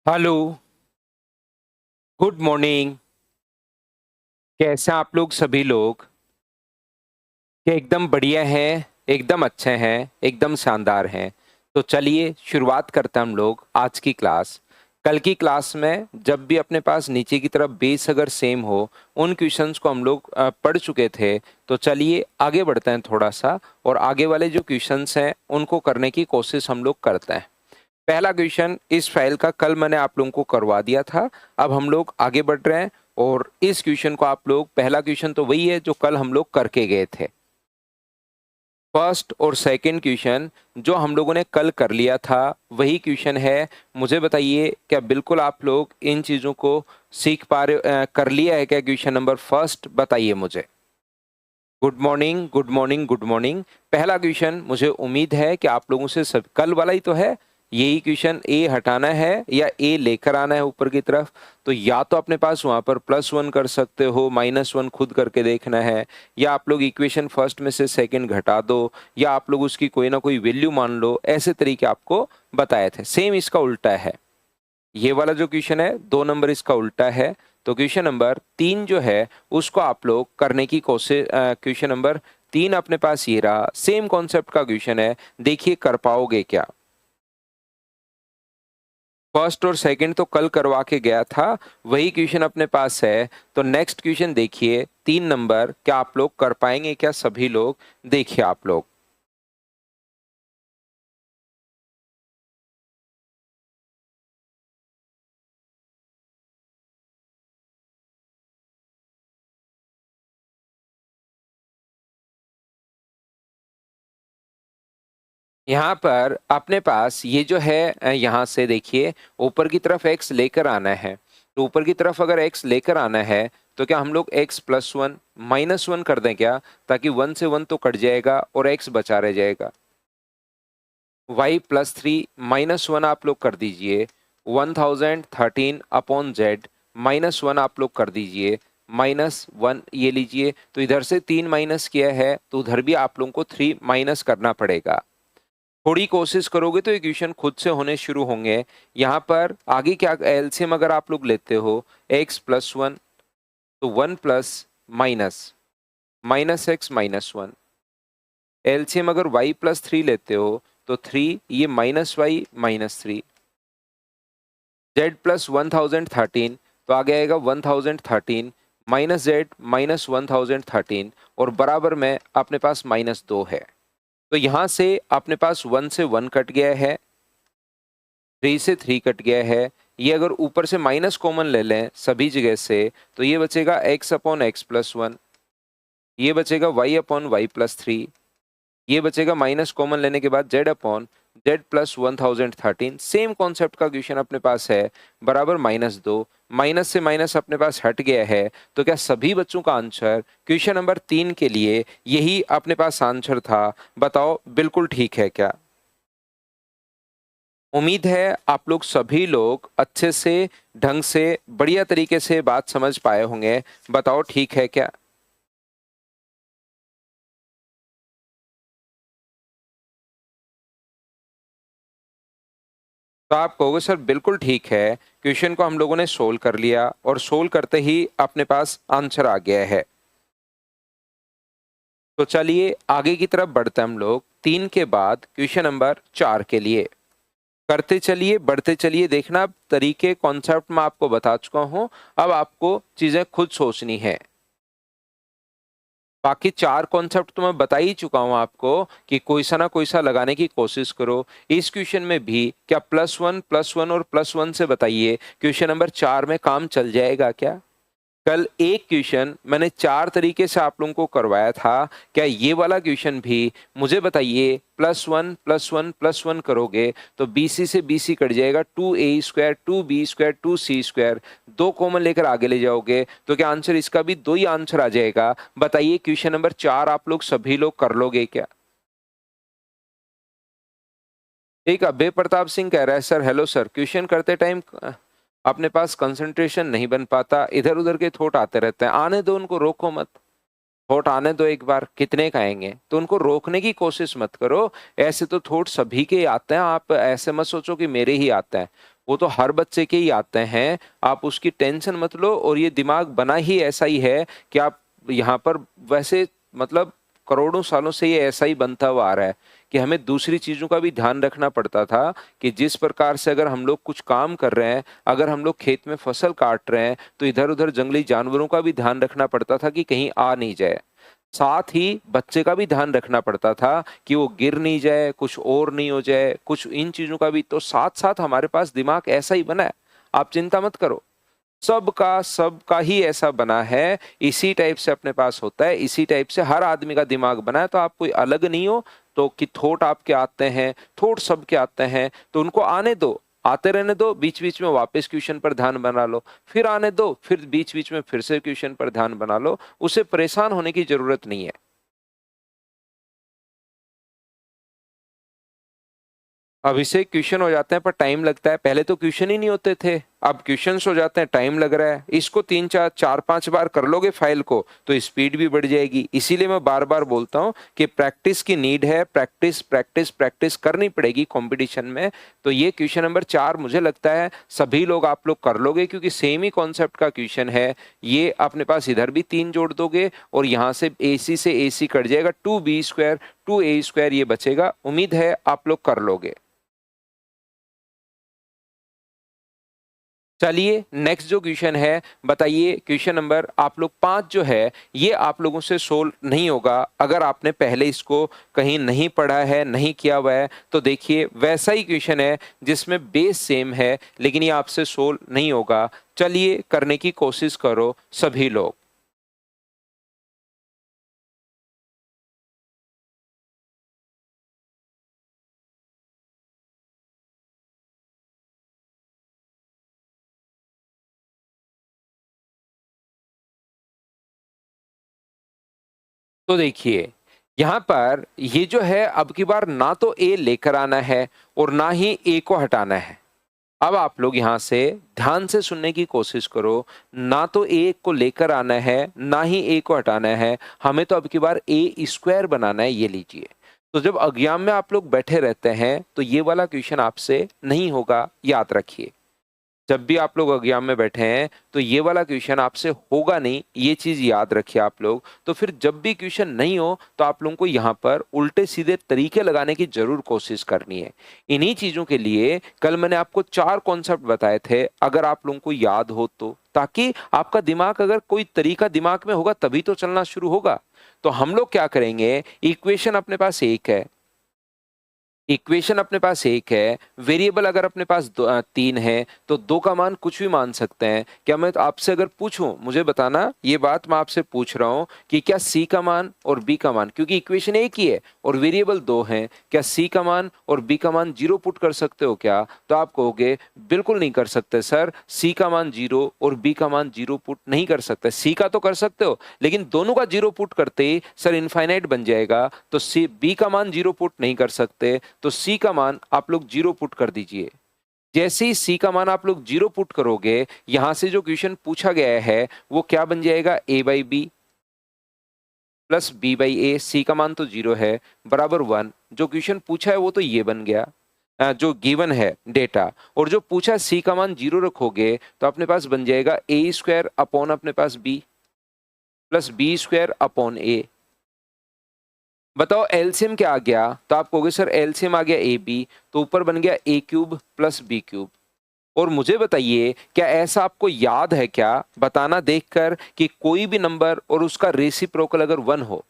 Hello, good morning. कैसे हैं आप लोग सभी लोग? क्या एकदम बढ़िया हैं, एकदम अच्छे हैं, एकदम शानदार हैं। तो चलिए शुरुआत करते हैं हम लोग आज की क्लास। कल की क्लास में जब भी अपने पास नीचे की तरफ बेस अगर सेम हो, उन क्वेश्चंस को हम लोग पढ़ चुके थे। तो चलिए आगे बढ़ते हैं थोड़ा-सा और आगे वाले जो क्वेश्चंस हैं, उनको करने की कोशिश हम लोग करते हैं। पहला क्वेश्चन इस फाइल का कल मैंने आप लोगों को करवा दिया था। अब हम लोग आगे बढ़ रहे हैं और इस क्वेश्चन को आप लोग पहला क्वेश्चन तो वही है जो कल हम लोग करके गए थे। फर्स्ट और सेकंड क्वेश्चन जो हम लोगों ने कल कर लिया था वही क्वेश्चन है। मुझे बताइए क्या बिल्कुल आप लोग इन चीज़ों को सीख पा रहे कर लिया है क्या? क्वेश्चन नंबर फर्स्ट बताइए मुझे। Good morning, good morning, good morning. पहला क्वेश्चन मुझे उम्मीद है कि आप लोगों से सब कल वाला ही तो है। यही क्वेश्चन ए हटाना है या ए लेकर आना है ऊपर की तरफ। तो या तो अपने पास वहां पर +1 कर सकते हो, -1 खुद करके देखना है, या आप लोग इक्वेशन फर्स्ट में से सेकंड घटा दो, या आप लोग उसकी कोई ना कोई वैल्यू मान लो। ऐसे तरीके आपको बताए थे। सेम इसका उल्टा है। ये वाला जो क्वेश्चन है 2 नंबर इसका उल्टा है। तो क्वेश्चन नंबर 3 जो है उसको आप लोग करने की कोशिश। क्वेश्चन नंबर 3 अपने पास ये रहा। सेम कॉन्सेप्ट का क्वेश्चन है, देखिए कर पाओगे क्या? फर्स्ट और सेकंड तो कल करवा के गया था, वही क्वेश्चन अपने पास है। तो नेक्स्ट क्वेश्चन देखिए 3 नंबर, क्या आप लोग कर पाएंगे क्या सभी लोग? देखिए आप लोग। यहाँ पर अपने पास ये जो है यहाँ से देखिए ऊपर की तरफ x लेकर आना है। तो ऊपर की तरफ अगर x लेकर आना है तो क्या हम लोग x +1 -1 कर दें क्या? ताकि 1 से 1 तो कट जाएगा और x बचा रह जाएगा। y +3 -1 आप लोग कर दीजिए। 1013 अपॉन z -1 आप लोग कर दीजिए। -1 ये लीजिए। तो इधर से 3 माइनस किया है तो उधर भी आप लोगों को 3 माइनस करना पड़ेगा। थोड़ी कोशिश करोगे तो इक्वेशन खुद से होने शुरू होंगे। यहाँ पर आगे क्या एलसीएम अगर आप लोग लेते हो x +1 तो 1 प्लस माइनस -x -1। एलसीएम अगर y +3 लेते हो तो 3 ये -y -3। z +1013 तो आगे आएगा 1013 -z -1013 और बराबर में अपने पास -2 है। तो यहाँ से अपने पास 1 से 1 कट गया है, 3 से 3 कट गया है। ये अगर ऊपर से माइनस कॉमन ले लें सभी जगह से तो ये बचेगा x/x+1, ये बचेगा y/y+3, ये बचेगा माइनस कॉमन लेने के बाद z/z +1013। सेम कॉन्सेप्ट का क्वेश्चन अपने पास है बराबर -2। माइनस से माइनस अपने पास हट गया है। तो क्या सभी बच्चों का आंसर क्वेश्चन नंबर 3 के लिए यही अपने पास आंसर था? बताओ बिल्कुल ठीक है क्या? उम्मीद है आप लोग सभी लोग अच्छे से ढंग से बढ़िया तरीके से बात समझ पाए होंगे। बताओ ठीक है क्या? तो आप कहोगे सर बिल्कुल ठीक है, क्वेश्चन को हम लोगों ने सोल्व कर लिया और सोल्व करते ही अपने पास आंसर आ गया है। तो चलिए आगे की तरफ बढ़ते हैं हम लोग 3 के बाद क्वेश्चन नंबर 4 के लिए। करते चलिए, बढ़ते चलिए। देखना तरीके कॉन्सेप्ट में आपको बता चुका हूं, अब आपको चीजें खुद सोचनी है। बाकी 4 कॉन्सेप्ट तो मैं बता ही चुका हूं आपको कि कोई सा ना कोई सा लगाने की कोशिश करो। इस क्वेश्चन में भी क्या +1 और +1 से बताइए क्वेश्चन नंबर 4 में काम चल जाएगा क्या? कल एक क्वेश्चन मैंने 4 तरीके से आप लोगों को करवाया था। क्या ये वाला क्वेश्चन भी मुझे बताइए +1 करोगे तो BC से BC कट जाएगा, 2a² 2b² 2c²। 2 कॉमन लेकर आगे ले जाओगे तो क्या आंसर इसका भी 2 ही आंसर आ जाएगा? बताइए क्वेश्चन नंबर 4 आप लोग सभी लोग कर लोगे क्या? एक अभय प्रताप सिंह कह रहा है सर हेलो सर, क्वेश्चन करते टाइम अपने पास कंसंट्रेशन नहीं बन पाता, इधर उधर के थॉट आते रहते हैं। आने दो उनको, रोको मत। थॉट आने दो, एक बार कितने का आएंगे तो उनको रोकने की कोशिश मत करो। ऐसे तो थॉट सभी के आते हैं, आप ऐसे मत सोचो कि मेरे ही आते हैं। वो तो हर बच्चे के ही आते हैं, आप उसकी टेंशन मत लो। और ये दिमाग बना ही ऐसा ही है कि आप यहाँ पर वैसे मतलब करोड़ों सालों से ये ऐसा ही बनता हुआ आ रहा है कि हमें दूसरी चीज़ों का भी ध्यान रखना पड़ता था कि जिस प्रकार से अगर हम लोग कुछ काम कर रहे हैं, अगर हम लोग खेत में फसल काट रहे हैं, तो इधर-उधर जंगली जानवरों का भी ध्यान रखना पड़ता था कि कहीं आ नहीं जाए। साथ ही बच्चे का भी ध्यान रखना पड़ता था कि वो गिर नहीं जाए, कुछ और नहीं हो जाए, कुछ इन चीज़ों का भी। तो साथ-साथ हमारे पास दिमाग ऐसा ही बना है, आप चिंता मत करो। सबका ही ऐसा बना है, इसी टाइप से अपने पास होता है, इसी टाइप से हर आदमी का दिमाग बना है। तो आप कोई अलग नहीं हो। तो कि थॉट आपके आते हैं, थॉट सबके आते हैं, तो उनको आने दो, आते रहने दो। बीच-बीच में वापस क्वेश्चन पर ध्यान बना लो, फिर आने दो, फिर बीच-बीच में फिर से क्वेश्चन पर ध्यान बना लो। उससे परेशान होने की ज़रूरत नहीं है। अभिषेक क्वेश्चन हो जाते हैं पर टाइम लगता है। पहले तो क्वेश्चन ही नहीं होते थे, अब क्वेश्चंस हो जाते हैं, टाइम लग रहा है। इसको 3 4 5 बार कर लोगे फाइल को तो स्पीड भी बढ़ जाएगी। इसीलिए मैं बार-बार बोलता हूँ कि प्रैक्टिस की नीड है, प्रैक्टिस, प्रैक्टिस, प्रैक्टिस करनी पड़ेगी कंपटीशन में। तो ये क्वेश्चन नंबर 4 मुझे लगता है सभी लोग आप लोग कर लोगे क्योंकि सेम ही कॉन्सेप्ट का क्वेश्चन है। ये अपने पास इधर भी 3 जोड़ दोगे और यहाँ से AC से AC कट जाएगा, 2B² 2A² ये बचेगा। उम्मीद है आप लोग कर लोगे। चलिए नेक्स्ट जो क्वेश्चन है, बताइए क्वेश्चन नंबर आप लोग 5 जो है ये आप लोगों से सोल्व नहीं होगा अगर आपने पहले इसको कहीं नहीं पढ़ा है, नहीं किया हुआ है। तो देखिए वैसा ही क्वेश्चन है जिसमें बेस सेम है, लेकिन ये आपसे सोल्व नहीं होगा। चलिए करने की कोशिश करो सभी लोग। तो देखिए, यहाँ पर ये जो है अब की बार ना तो ए लेकर आना है और ना ही ए को हटाना है। अब आप लोग यहाँ से ध्यान से सुनने की कोशिश करो, ना तो ए को लेकर आना है, ना ही ए को हटाना है, हमें तो अब की बार A² बनाना है, ये लीजिए। तो जब एग्जाम में आप लोग बैठे रहते हैं, तो ये वाला क्वेश्चन आपसे नहीं होगा, याद रखिए। जब भी आप लोग एग्जाम में बैठे हैं तो ये वाला क्वेश्चन आपसे होगा नहीं, ये चीज याद रखिए आप लोग। तो फिर जब भी क्वेश्चन नहीं हो तो आप लोगों को यहाँ पर उल्टे सीधे तरीके लगाने की जरूर कोशिश करनी है। इन्हीं चीजों के लिए कल मैंने आपको 4 कॉन्सेप्ट बताए थे, अगर आप लोगों को याद हो तो, ताकि आपका दिमाग अगर कोई तरीका दिमाग में होगा तभी तो चलना शुरू होगा। तो हम लोग क्या करेंगे, इक्वेशन अपने पास एक है, इक्वेशन अपने पास एक है, वेरिएबल अगर अपने पास 3 है तो 2 का मान कुछ भी मान सकते हैं। क्या मैं आपसे अगर पूछूं, मुझे बताना, ये बात मैं आपसे पूछ रहा हूं कि क्या C का मान और B का मान, क्योंकि इक्वेशन एक ही है और वेरिएबल 2 हैं, क्या C का मान और B का मान 0 पुट कर सकते हो क्या? तो आप कहोगे बिल्कुल नहीं कर सकते सर, C का मान 0 और B का मान 0 पुट नहीं कर सकते। C का तो कर सकते हो लेकिन दोनों का 0 पुट करते ही सर इनफाइनाइट बन जाएगा, तो B का मान 0 पुट नहीं कर सकते। तो C का मान आप लोग 0 पुट कर दीजिए। जैसे ही C का मान आप लोग 0 पुट करोगे, यहां से जो क्वेश्चन पूछा गया है वो क्या बन जाएगा, A/B प्लस B/A। C का मान तो 0 है, बराबर 1। जो क्वेश्चन पूछा है वो तो ये बन गया, जो गिवन है डेटा। और जो पूछा C का मान 0 रखोगे तो अपने पास बन जाएगा A² अपॉन अपने पास B plus B² upon A। बताओ एलसीएम क्या आ गया, तो आप कहोगे सर एलसीएम आ गया AB, तो ऊपर बन गया A³ प्लस B³। और मुझे बताइए क्या ऐसा आपको याद है क्या, बताना देखकर, कि कोई भी नंबर और उसका रेसिप्रोकल अगर 1 हो।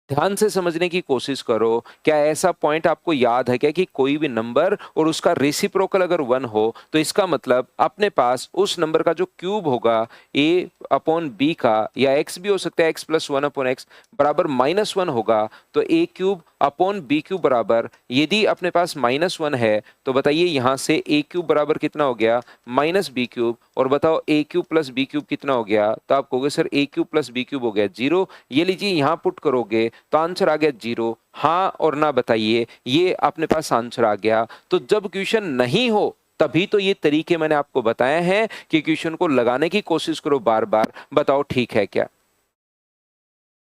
ध्यान से समझने की कोशिश करो, क्या ऐसा पॉइंट आपको याद है क्या कि कोई भी नंबर और उसका रेसिप्रोकल अगर 1 हो तो इसका मतलब अपने पास उस नंबर का जो क्यूब होगा a अपॉन b का, या x भी हो सकता है, x प्लस 1 अपॉन x बराबर -1 होगा। तो a³ अपॉन b³ बराबर, यदि अपने पास -1 है तो बताइए यहाँ से a³ बराबर कितना हो गया, -b³। और बताओ a³ प्लस b³ कितना हो गया, तो आप कहोगे सर a³ प्लस b³ हो गया 0। ये लीजिए यहाँ पुट करोगे तो आंसर आ गया 0। हाँ और ना बताइए, ये अपने पास आंसर आ गया। तो जब क्वेश्चन नहीं हो तभी तो ये तरीके मैंने आपको बताए हैं कि क्वेश्चन को लगाने की कोशिश करो बार बार। बताओ ठीक है क्या?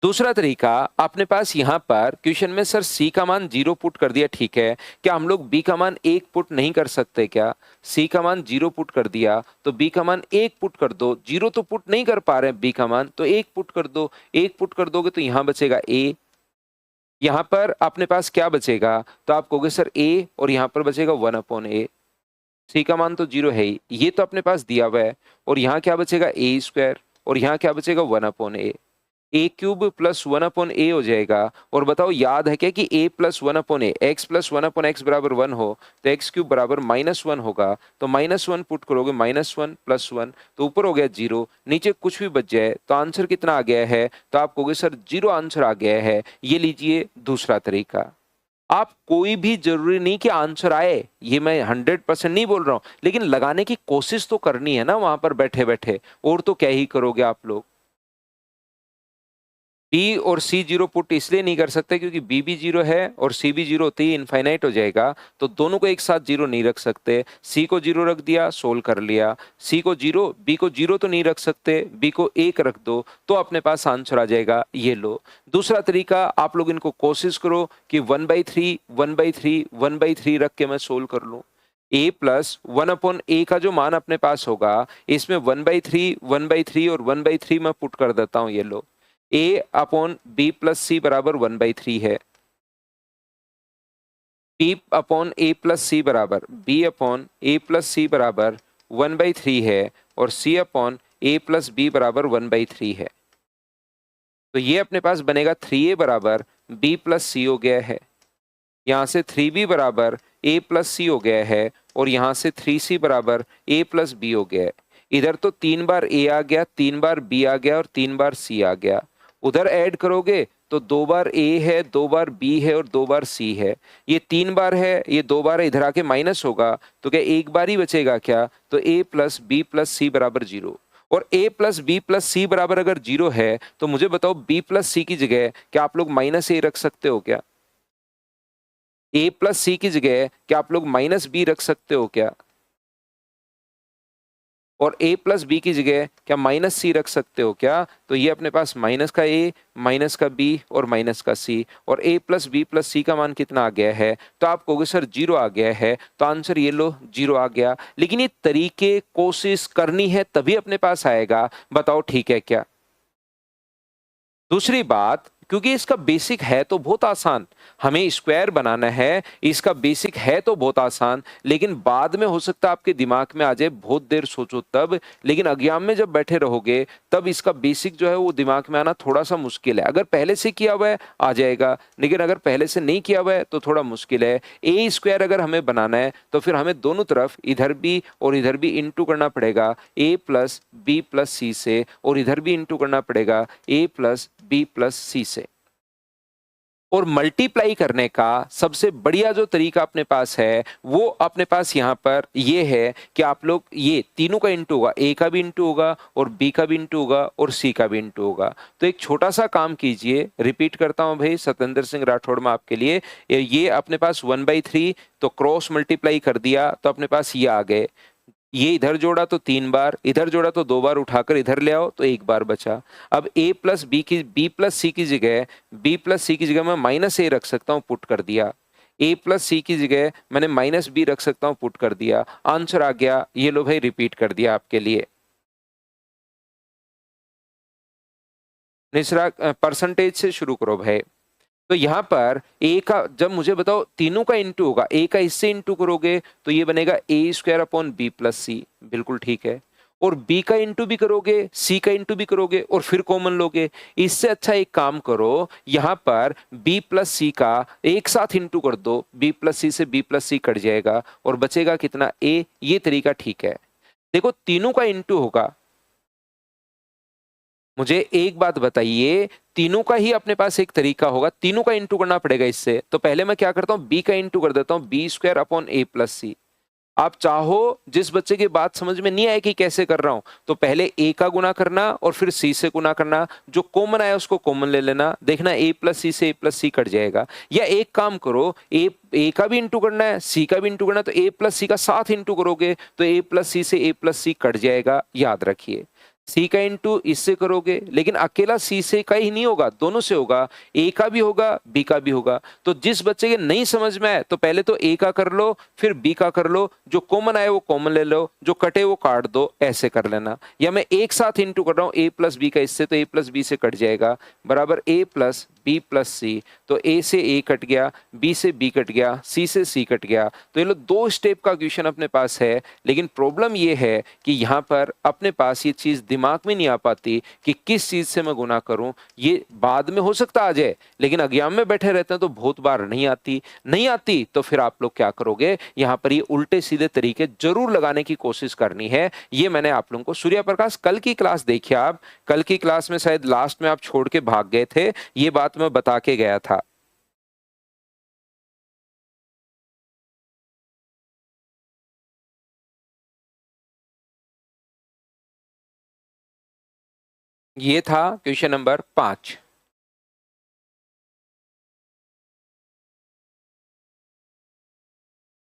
दूसरा तरीका, आपने पास यहाँ पर क्वेश्चन में सर सी का मान 0 पुट कर दिया, ठीक है, क्या हम लोग बी का मान 1 पुट नहीं कर सकते क्या? सी का मान 0 पुट कर दिया तो बी का मान 1 पुट कर दो। 0 तो पुट नहीं कर पा रहे हैं बी का मान, तो 1 पुट कर दो। 1 पुट कर दोगे तो यहाँ बचेगा ए, यहाँ पर अपने पास क्या बचेगा, तो आप कहोगे सर ए, और यहाँ पर बचेगा 1/a। सी का मान तो 0 है ही, ये तो अपने पास दिया हुआ है, और यहाँ क्या बचेगा ए स्क्वायर, और यहाँ क्या बचेगा 1/a। ए क्यूब प्लस 1/a हो जाएगा। और बताओ याद है क्या कि a plus 1/a, x plus 1/x बराबर 1 हो तो x क्यूब बराबर -1 होगा, तो -1 पुट करोगे, -1 प्लस 1 तो ऊपर हो गया 0, नीचे कुछ भी बच जाए तो आंसर कितना आ गया है, तो आप कहोगे सर 0 आंसर आ गया है। ये लीजिए दूसरा तरीका। आप कोई भी जरूरी नहीं कि आंसर आए, ये मैं 100% नहीं बोल रहा हूं, लेकिन लगाने की कोशिश तो करनी है ना वहां पर बैठे बैठे, और तो क्या ही करोगे आप लोग। बी और सी 0 पुट इसलिए नहीं कर सकते क्योंकि बी भी 0 है और सी भी 0 होते ही इनफाइनाइट हो जाएगा, तो दोनों को एक साथ 0 नहीं रख सकते। सी को 0 रख दिया, सोल्व कर लिया। सी को 0, बी को 0 तो नहीं रख सकते, बी को 1 रख दो तो अपने पास आंसर आ जाएगा। ये लो दूसरा तरीका, आप लोग इनको कोशिश करो कि 1/3 1/3 1/3 रख के मैं सोल्व कर लूँ। a प्लस 1/a का जो मान अपने पास होगा, इसमें 1/3 1/3 और 1/3 मैं पुट कर देता हूँ। ये लो a/b प्लस सी बराबर 1/3 है। b/a प्लस सी बराबर b/a प्लस सी बराबर 1/3 है, और c/a प्लस b बराबर 1/3 है। तो ये अपने पास बनेगा 3a बराबर b प्लस सी हो गया है, यहाँ से 3b बराबर a प्लस सी हो गया है, और यहाँ से 3c बराबर a प्लस b हो गया है। इधर तो 3 बार a आ गया, 3 बार b आ गया और 3 बार c आ गया। उधर ऐड करोगे तो 2 बार a है, 2 बार b है और 2 बार c है। ये 3 बार है, ये 2 बार है, इधर आके माइनस होगा तो क्या एक बार ही बचेगा क्या, तो a plus b plus c बराबर 0। और a plus b plus c बराबर अगर 0 है तो मुझे बताओ b प्लस c की जगह क्या आप लोग माइनस a रख सकते हो क्या? a प्लस सी की जगह क्या आप लोग माइनस बी रख सकते हो क्या? और a प्लस बी की जगह क्या माइनस सी रख सकते हो क्या? तो ये अपने पास माइनस का a, माइनस का b और माइनस का c, और a प्लस बी प्लस सी का मान कितना आ गया है, तो आप कहोगे सर 0 आ गया है, तो आंसर ये लो 0 आ गया। लेकिन ये तरीके कोशिश करनी है तभी अपने पास आएगा, बताओ ठीक है क्या? दूसरी बात, क्योंकि इसका बेसिक है तो बहुत आसान, हमें स्क्वायर बनाना है, इसका बेसिक है तो बहुत आसान, लेकिन बाद में हो सकता है आपके दिमाग में आ जाए, बहुत देर सोचो तब, लेकिन एग्जाम में जब बैठे रहोगे तब इसका बेसिक जो है वो दिमाग में आना थोड़ा सा मुश्किल है। अगर पहले से किया हुआ है आ जाएगा, लेकिन अगर पहले से नहीं किया हुआ है तो थोड़ा मुश्किल है। ए स्क्वायर अगर हमें बनाना है तो फिर हमें दोनों तरफ इधर भी और इधर भी इंटू करना पड़ेगा a प्लस बी प्लस सी से, और इधर भी इंटू करना पड़ेगा a प्लस बी प्लस सी से। और मल्टीप्लाई करने का सबसे बढ़िया जो तरीका अपने पास है वो अपने पास यहाँ पर ये है कि आप लोग ये तीनों का इंटू होगा, ए का भी इंटू होगा और बी का भी इंटू होगा और सी का भी इंटू होगा। तो एक छोटा सा काम कीजिए, रिपीट करता हूँ भाई सत्येंद्र सिंह राठौड़ में आपके लिए, ये अपने पास 1/3 तो क्रॉस मल्टीप्लाई कर दिया तो अपने पास ये आ गए। ये इधर जोड़ा तो 3 बार, इधर जोड़ा तो 2 बार, उठाकर इधर ले आओ तो 1 बार बचा। अब a प्लस बी की b प्लस सी की जगह b प्लस सी की जगह मैं माइनस ए रख सकता हूँ, पुट कर दिया। a प्लस सी की जगह मैंने माइनस बी रख सकता हूँ, पुट कर दिया। आंसर आ गया, ये लो भाई रिपीट कर दिया आपके लिए। निसरा परसेंटेज से शुरू करो भाई। तो यहाँ पर a का जब मुझे बताओ तीनों का इंटू होगा, a का इससे इंटू करोगे तो ये बनेगा a square upon B plus C, बिल्कुल ठीक है। और b का इंटू भी करोगे, c का इंटू भी करोगे और फिर कॉमन लोगे। इससे अच्छा एक काम करो, यहाँ पर b प्लस सी का एक साथ इंटू कर दो, b प्लस सी से b प्लस सी कट जाएगा और बचेगा कितना a। ये तरीका ठीक है। देखो तीनों का इंटू होगा, मुझे एक बात बताइए, तीनों का ही अपने पास एक तरीका होगा, तीनों का इंटू करना पड़ेगा इससे। तो पहले मैं क्या करता हूं, b का इंटू कर देता हूं, बी स्क्वायर अपॉन ए प्लस सी। आप चाहो जिस बच्चे की बात समझ में नहीं आए कि कैसे कर रहा हूं, तो पहले a का गुना करना और फिर c से गुना करना, जो कॉमन आया उसको कॉमन ले लेना, देखना a प्लस सी से a प्लस सी कट जाएगा। या एक काम करो, a का भी इंटू करना है, c का भी इंटू करना है, तो a प्लस सी का साथ इंटू करोगे तो a प्लस सी से a प्लस सी कट जाएगा, याद रखिए। सी का इंटू इससे करोगे, लेकिन अकेला सी से का ही नहीं होगा, दोनों से होगा, ए का भी होगा बी का भी होगा। तो जिस बच्चे के नहीं समझ में आए तो पहले तो ए का कर लो, फिर बी का कर लो, जो कॉमन आए वो कॉमन ले लो, जो कटे वो काट दो, ऐसे कर लेना। या मैं एक साथ इंटू कर रहा हूं ए प्लस बी का इससे, तो ए प्लस बी से कट जाएगा, बराबर ए प्लस बी प्लस सी। तो ए से ए कट गया, बी से बी कट गया, सी से सी कट गया। तो ये लो दो स्टेप का क्वेश्चन अपने पास है, लेकिन प्रॉब्लम ये है कि यहाँ पर अपने पास ये चीज दिमाग में नहीं आ पाती कि किस चीज से मैं गुना करूं। ये बाद में हो सकता आ जाए, लेकिन एग्जाम में बैठे रहते हैं तो बहुत बार नहीं आती तो फिर आप लोग क्या करोगे, यहाँ पर ये उल्टे सीधे तरीके जरूर लगाने की कोशिश करनी है। ये मैंने आप लोगों को सूर्य प्रकाश कल की क्लास देखिए, आप कल की क्लास में शायद लास्ट में आप छोड़ के भाग गए थे, ये बात मैं बता के गया था। ये था क्वेश्चन नंबर 5।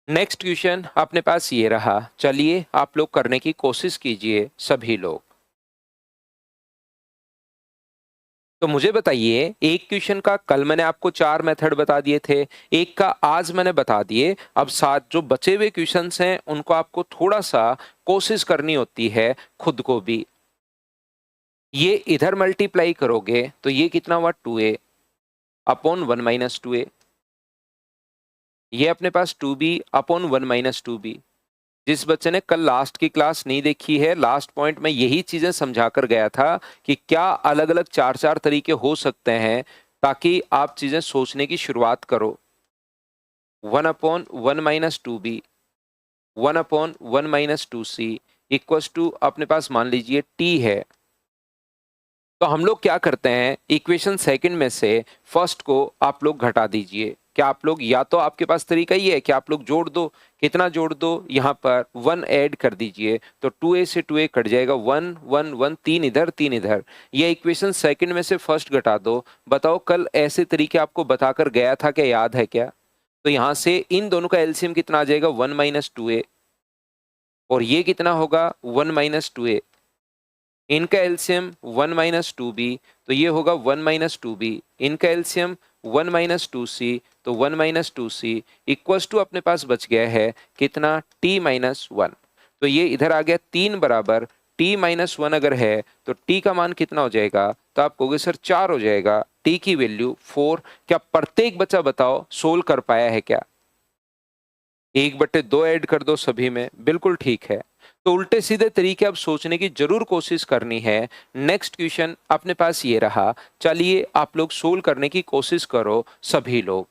नेक्स्ट क्वेश्चन अपने पास ये रहा, चलिए आप लोग करने की कोशिश कीजिए सभी लोग। तो मुझे बताइए, एक क्वेश्चन का कल मैंने आपको 4 मेथड बता दिए थे, एक का आज मैंने बता दिए। अब साथ जो बचे हुए क्वेश्चंस हैं उनको आपको थोड़ा सा कोशिश करनी होती है खुद को भी। ये इधर मल्टीप्लाई करोगे तो ये कितना हुआ 2a अपॉन 1 माइनस 2a, ये अपने पास 2b अपॉन 1 माइनस 2b। जिस बच्चे ने कल लास्ट की क्लास नहीं देखी है, लास्ट पॉइंट में यही चीजें समझा कर गया था कि क्या अलग अलग 4 तरीके हो सकते हैं, ताकि आप चीजें सोचने की शुरुआत करो। 1 upon 1 minus 2b, 1 upon 1 minus 2c equals to अपने पास मान लीजिए t है। तो हम लोग क्या करते हैं, इक्वेशन सेकंड में से फर्स्ट को आप लोग घटा दीजिए। क्या आप लोग, या तो आपके पास तरीका ये है कि आप लोग जोड़ दो, कितना जोड़ दो, यहाँ पर 1 ऐड कर दीजिए, तो 2a से 2a कट जाएगा, 1 1 1 3 इधर 3 इधर। ये इक्वेशन सेकंड में से फर्स्ट घटा दो। बताओ कल ऐसे तरीके आपको बताकर गया था, क्या याद है क्या? तो यहाँ से इन दोनों का एलसीएम कितना आ जाएगा, 1 माइनस 2a, और ये कितना होगा 1 माइनस 2a। इनका एलसीएम 1 माइनस 2b, तो ये होगा 1 माइनस 2b। इनका एलसीएम 1 माइनस 2c, तो 1 माइनस 2c इक्वल्स टू अपने पास बच गया है कितना, t माइनस 1। तो ये इधर आ गया 3 बराबर t माइनस 1 अगर है तो t का मान कितना हो जाएगा, तो आप कहोगे सर 4 हो जाएगा, t की वैल्यू 4। क्या प्रत्येक बच्चा बताओ सोल्व कर पाया है क्या? 1/2 ऐड कर दो सभी में, बिल्कुल ठीक है। तो उल्टे सीधे तरीके अब सोचने की जरूर कोशिश करनी है। नेक्स्ट क्वेश्चन अपने पास ये रहा, चलिए आप लोग सोल्व करने की कोशिश करो सभी लोग।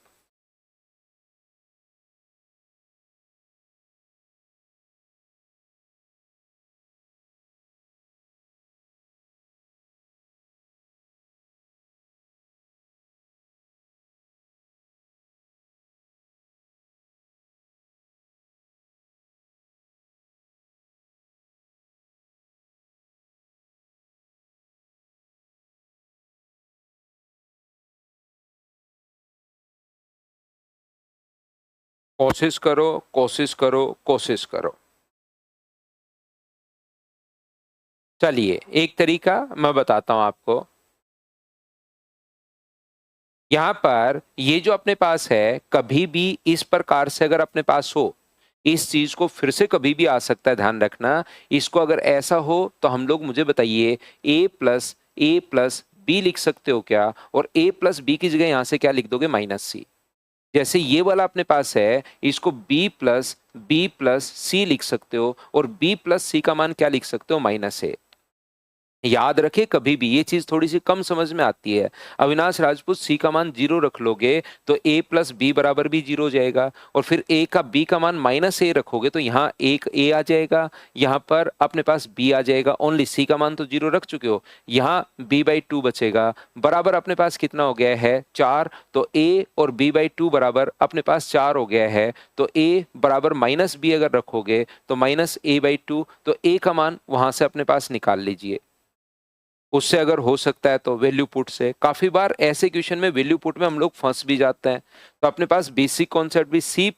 कोशिश करो, कोशिश करो, कोशिश करो। चलिए एक तरीका मैं बताता हूं आपको। यहां पर ये जो अपने पास है, कभी भी इस प्रकार से अगर अपने पास हो, इस चीज को फिर से कभी भी आ सकता है, ध्यान रखना। इसको अगर ऐसा हो तो हम लोग, मुझे बताइए, a प्लस बी लिख सकते हो क्या? और a प्लस बी की जगह यहां से क्या लिख दोगे, माइनस सी। जैसे ये वाला अपने पास है, इसको बी प्लस सी लिख सकते हो, और b प्लस सी का मान क्या लिख सकते हो, माइनस ए। याद रखे, कभी भी ये चीज थोड़ी सी कम समझ में आती है। अविनाश राजपूत, सी का मान 0 रख लोगे तो a प्लस बी बराबर भी 0 हो जाएगा, और फिर a का b का मान माइनस ए रखोगे तो यहाँ एक a आ जाएगा, यहाँ पर अपने पास b आ जाएगा। ओनली c का मान तो 0 रख चुके हो, यहाँ b/2 बचेगा, बराबर अपने पास कितना हो गया है, 4। तो a और b/2 बराबर अपने पास 4 हो गया है। तो a बराबर माइनस बी अगर रखोगे तो माइनस a/2, तो a का मान वहां से अपने पास निकाल लीजिए। उससे अगर हो सकता है तो वैल्यू पुट से। काफी बार ऐसे क्वेश्चन में वैल्यू पुट में हम लोग फंस भी जाते हैं। तो अपने पास बेसिक कॉन्सेप्ट भी सी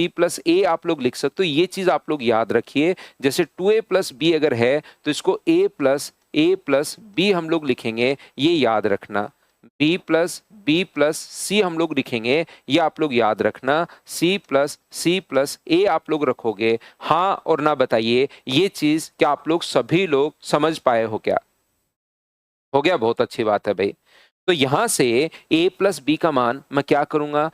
प्लस ए आप लोग लिख सकते हो। ये चीज आप लोग याद रखिए। जैसे 2a प्लस बी अगर है तो इसको a plus a plus B हम लोग लिखेंगे, ये याद रखना। b plus B plus C हम लोग लिखेंगे, ये आप लोग याद रखना। c प्लस a आप लोग रखोगे। हाँ और ना बताइए, ये चीज क्या आप लोग सभी लोग समझ पाए हो क्या? हो गया, बहुत अच्छी बात है भाई। तो यहां से a प्लस बी का मान मैं क्या करूंगा,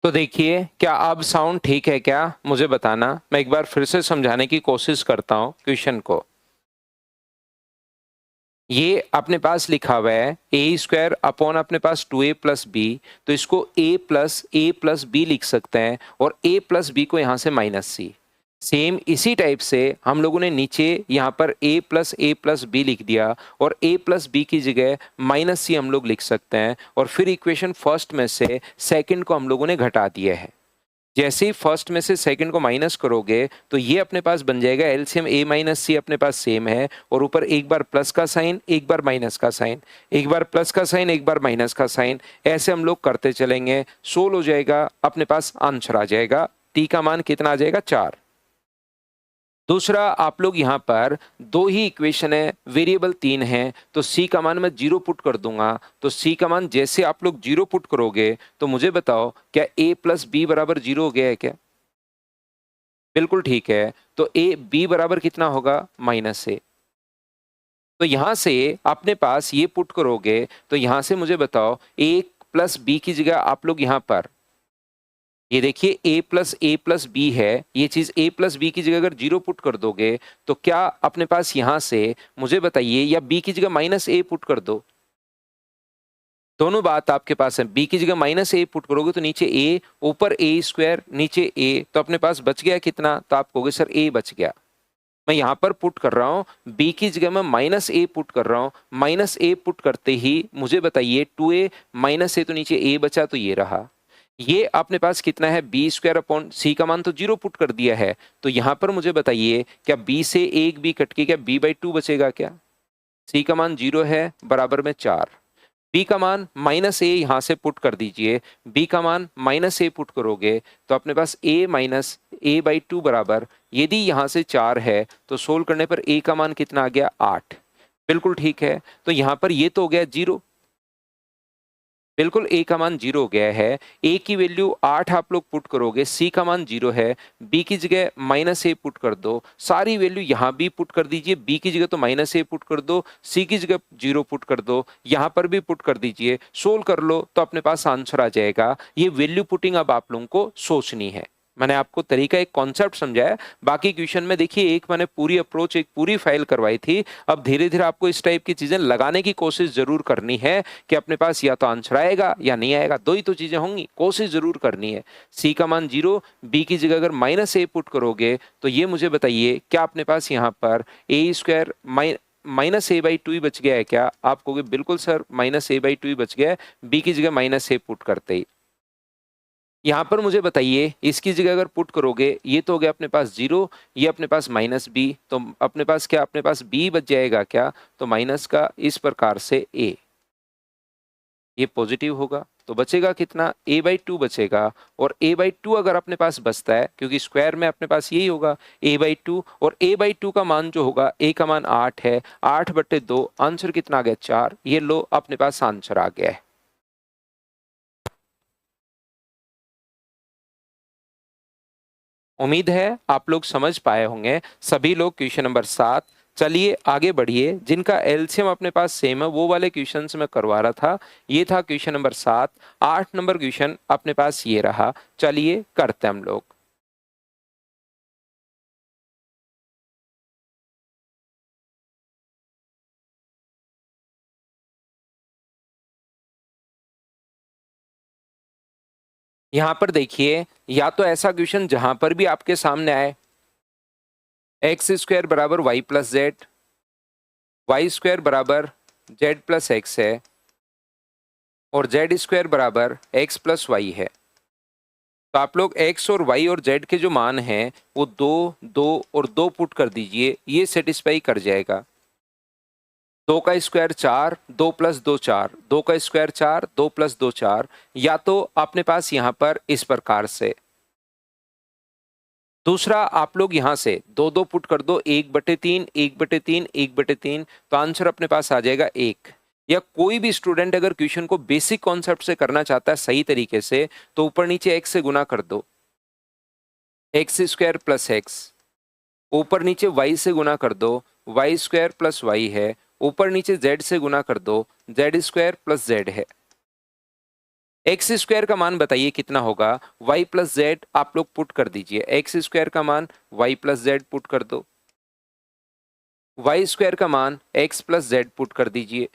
तो देखिए क्या अब साउंड ठीक है क्या, मुझे बताना। मैं एक बार फिर से समझाने की कोशिश करता हूँ क्वेश्चन को। ये अपने पास लिखा हुआ है ए स्क्वायर अपॉन अपने पास 2a प्लस बी, तो इसको a प्लस बी लिख सकते हैं और a प्लस बी को यहाँ से माइनस सी। सेम इसी टाइप से हम लोगों ने नीचे यहाँ पर a प्लस बी लिख दिया और a प्लस बी की जगह माइनस सी हम लोग लिख सकते हैं और फिर इक्वेशन फर्स्ट में से सेकंड को हम लोगों ने घटा दिया है। जैसे ही फर्स्ट में से सेकंड को माइनस करोगे तो ये अपने पास बन जाएगा एलसीएम a माइनस सी अपने पास सेम है और ऊपर एक बार प्लस का साइन एक बार माइनस का साइन, एक बार प्लस का साइन एक बार माइनस का साइन, ऐसे हम लोग करते चलेंगे। सोल्व हो जाएगा, अपने पास आंसर आ जाएगा। टी का मान कितना आ जाएगा 4। दूसरा आप लोग यहाँ पर दो ही इक्वेशन है, वेरिएबल 3 है, तो सी का मान मैं 0 पुट कर दूंगा। तो सी का मान जैसे आप लोग 0 पुट करोगे तो मुझे बताओ क्या a प्लस बी बराबर 0 हो गया है क्या? बिल्कुल ठीक है। तो ए बी बराबर कितना होगा माइनस ए। तो यहां से अपने पास ये पुट करोगे तो यहां से मुझे बताओ a प्लस बी की जगह आप लोग यहाँ पर ये देखिए a प्लस बी है, ये चीज a प्लस बी की जगह अगर 0 पुट कर दोगे तो क्या अपने पास यहां से मुझे बताइए, या b की जगह माइनस ए पुट कर दो, दोनों बात आपके पास है। b की जगह माइनस ए पुट करोगे तो नीचे a, ऊपर a स्क्वायर नीचे a, तो अपने पास बच गया कितना? तो आप कहोगे सर a बच गया। मैं यहाँ पर पुट कर रहा हूँ b की जगह मैं माइनस ए पुट कर रहा हूँ, माइनस ए पुट करते ही मुझे बताइए 2a माइनस ए, तो नीचे a बचा तो ये रहा। ये अपने पास कितना है बी स्क्वायर अपॉन सी का मान तो 0 पुट कर दिया है, तो यहाँ पर मुझे बताइए क्या b से एक b कट के क्या b/2 बचेगा क्या? सी का मान 0 है बराबर में 4। बी का मान माइनस ए यहाँ से पुट कर दीजिए, बी का मान माइनस ए पुट करोगे तो अपने पास a माइनस a/2 बराबर, यदि यहाँ से 4 है तो सोल्व करने पर a का मान कितना आ गया 8। बिल्कुल ठीक है। तो यहाँ पर ये तो हो गया 0, बिल्कुल a का मान 0 हो गया है। a की वैल्यू 8 आप लोग पुट करोगे, c का मान 0 है, b की जगह माइनस ए पुट कर दो, सारी वैल्यू यहाँ भी पुट कर दीजिए, b की जगह तो माइनस ए पुट कर दो, c की जगह 0 पुट कर दो, यहाँ पर भी पुट कर दीजिए, सोल्व कर लो तो अपने पास आंसर आ जाएगा। ये वैल्यू पुटिंग अब आप लोगों को सोचनी है। मैंने आपको तरीका एक कॉन्सेप्ट समझाया, बाकी क्वेश्चन में देखिए एक मैंने पूरी अप्रोच एक पूरी फाइल करवाई थी। अब धीरे धीरे आपको इस टाइप की चीजें लगाने की कोशिश जरूर करनी है कि अपने पास या तो आंसर आएगा या नहीं आएगा, दो ही तो चीजें होंगी, कोशिश जरूर करनी है। सी का मान 0, बी की जगह अगर माइनस ए पुट करोगे तो ये मुझे बताइए क्या अपने पास यहाँ पर ए स्क्वायर माइनस a/2 ही बच गया है क्या? आप कहोगे बिल्कुल सर माइनस a/2 ही बच गया है, बी की जगह माइनस ए पुट करते ही। यहाँ पर मुझे बताइए इसकी जगह अगर पुट करोगे ये तो हो गया अपने पास 0, ये अपने पास माइनस बी, तो अपने पास क्या अपने पास b बच जाएगा क्या? तो माइनस का इस प्रकार से a, ये पॉजिटिव होगा तो बचेगा कितना a/2 बचेगा। और a/2 अगर अपने पास बचता है क्योंकि स्क्वायर में अपने पास यही होगा a/2, और a/2 का मान जो होगा a का मान 8 है, 8/2 आंसर कितना आ गया 4। ये लो अपने पास आंसर आ गया है। उम्मीद है आप लोग समझ पाए होंगे सभी लोग क्वेश्चन नंबर 7। चलिए आगे बढ़िए, जिनका एलसीएम अपने पास सेम है वो वाले क्वेश्चन मैं करवा रहा था। ये था क्वेश्चन नंबर 7। 8 नंबर क्वेश्चन अपने पास ये रहा, चलिए करते हैं हम लोग। यहाँ पर देखिए, या तो ऐसा क्वेश्चन जहां पर भी आपके सामने आए एक्स स्क्वायर बराबर Y plus Z, Y square बराबर जेड प्लस एक्स है और जेड स्क्वायर बराबर एक्स प्लस वाई है, तो आप लोग x और y और z के जो मान हैं वो 2, 2 और 2 पुट कर दीजिए, ये सेटिस्फाई कर जाएगा। 2 का स्क्वायर 4, 2 प्लस 2 4, 2 का स्क्वायर 4, 2 प्लस 2 4, या तो अपने पास यहाँ पर इस प्रकार से। दूसरा आप लोग यहाँ से 2 2 पुट कर दो, 1/3, 1/3, 1/3, तो आंसर अपने पास आ जाएगा 1। या कोई भी स्टूडेंट अगर क्वेश्चन को बेसिक कॉन्सेप्ट से करना चाहता है सही तरीके से तो ऊपर नीचे x से गुना कर दो, एक्स स्क्वायर प्लस एक्स, ऊपर नीचे y से गुना कर दो, वाई स्क्वायर प्लस वाई है, ऊपर नीचे z से गुना कर दो, जेड स्क्वायर प्लस जेड है। एक्स स्क्वायर का मान बताइए कितना होगा, y प्लस जेड आप लोग पुट कर दीजिए, एक्स स्क्वायर का मान y प्लस जेड पुट कर दो, वाई स्क्वायर का मान एक्स प्लस जेड पुट कर दीजिए,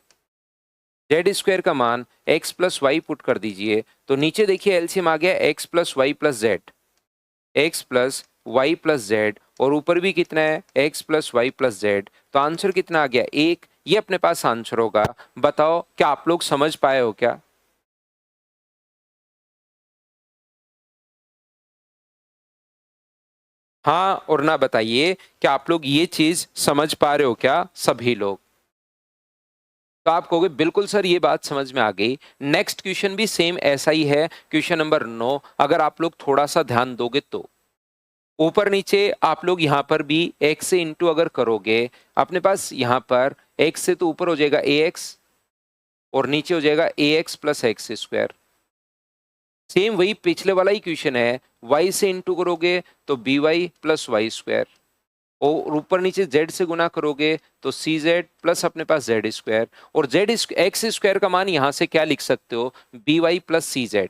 जेड स्क्वायर का मान एक्स प्लस वाई पुट कर दीजिए। तो नीचे देखिए एलसीएम आ गया X plus Y plus Z, X plus Y plus Z, और ऊपर भी कितना है X plus Y plus Z. तो आंसर कितना आ गया 1, ये अपने पास आंसर होगा। बताओ क्या आप लोग समझ पाए हो क्या? हाँ और ना बताइए क्या आप लोग ये चीज समझ पा रहे हो क्या सभी लोग? तो आप कहोगे बिल्कुल सर ये बात समझ में आ गई। नेक्स्ट क्वेश्चन भी सेम ऐसा ही है, क्वेश्चन नंबर 9, अगर आप लोग थोड़ा सा ध्यान दोगे तो ऊपर नीचे आप लोग यहाँ पर भी x से इंटू अगर करोगे, अपने पास यहाँ पर x से तो ऊपर हो जाएगा ax और नीचे हो जाएगा ax plus x square. Same वही पिछले वाला ही क्वेश्चन है, y से इंटू करोगे तो by प्लस वाई स्क्वायर, और ऊपर नीचे z से गुना करोगे तो cz प्लस अपने पास z स्क्वायर, और z एक्स स्क्वायर का मान यहाँ से क्या लिख सकते हो by प्लस cz।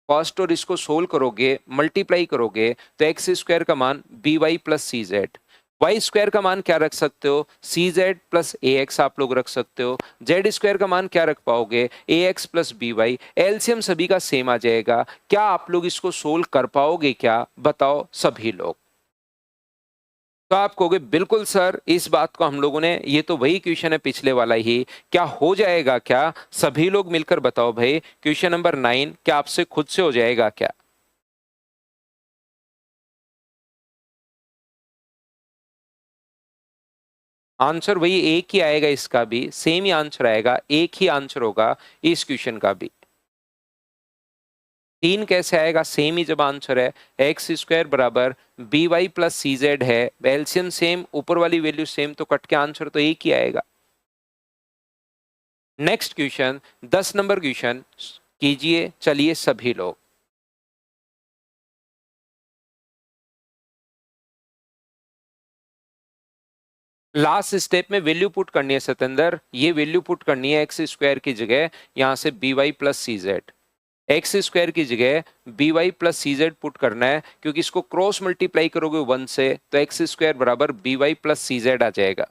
फर्स्ट और इसको सोल्व करोगे, मल्टीप्लाई करोगे तो एक्स स्क्वायर का मान बी वाई प्लस सी जेड, वाई स्क्वायर का मान क्या रख सकते हो सी जेड प्लस ए एक्स आप लोग रख सकते हो, जेड स्क्वायर का मान क्या रख पाओगे A X plus B Y. LCM सभी का सेम आ जाएगा। क्या आप लोग इसको सोल्व कर पाओगे क्या, बताओ सभी लोग? तो आप कहोगे बिल्कुल सर इस बात को हम लोगों ने, ये तो वही क्वेश्चन है पिछले वाला ही, क्या हो जाएगा क्या? सभी लोग मिलकर बताओ भाई, क्वेश्चन नंबर 9 क्या आपसे खुद से हो जाएगा क्या? आंसर वही एक ही आएगा, इसका भी सेम ही आंसर आएगा, एक ही आंसर होगा इस क्वेश्चन का भी। 3 कैसे आएगा, सेम ही जब आंसर है एक्स स्क्वायर बराबर बी वाई प्लस सी जेड है, एलसीएम सेम, ऊपर वाली वैल्यू सेम, तो कट के आंसर तो एक ही आएगा। नेक्स्ट क्वेश्चन 10 नंबर क्वेश्चन कीजिए, चलिए सभी लोग। लास्ट स्टेप में वैल्यू पुट करनी है सतेंद्र, ये वैल्यू पुट करनी है एक्स स्क्वायर की जगह, यहां से बी वाई प्लस सी जेड, एक्स स्क्वायर की जगह बी वाई प्लस सी जेड पुट करना है, क्योंकि इसको क्रॉस मल्टीप्लाई करोगे 1 से तो एक्स स्क्वायर बराबर बी वाई प्लस सी जेड आ जाएगा।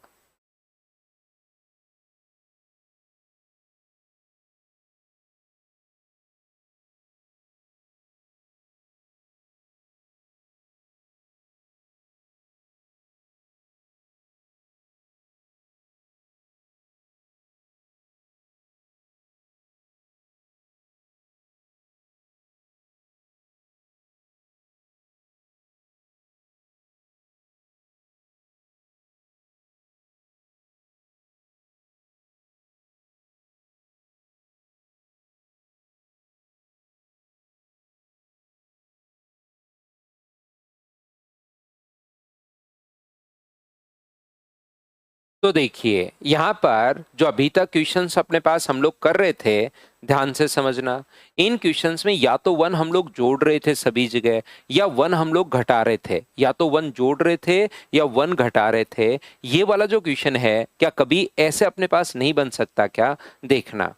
तो देखिए यहाँ पर जो अभी तक क्वेश्चंस अपने पास हम लोग कर रहे थे, ध्यान से समझना, इन क्वेश्चंस में या तो 1 हम लोग जोड़ रहे थे सभी जगह, या 1 हम लोग घटा रहे थे, या तो 1 जोड़ रहे थे या 1 घटा रहे थे। ये वाला जो क्वेश्चन है क्या कभी ऐसे अपने पास नहीं बन सकता क्या? देखना,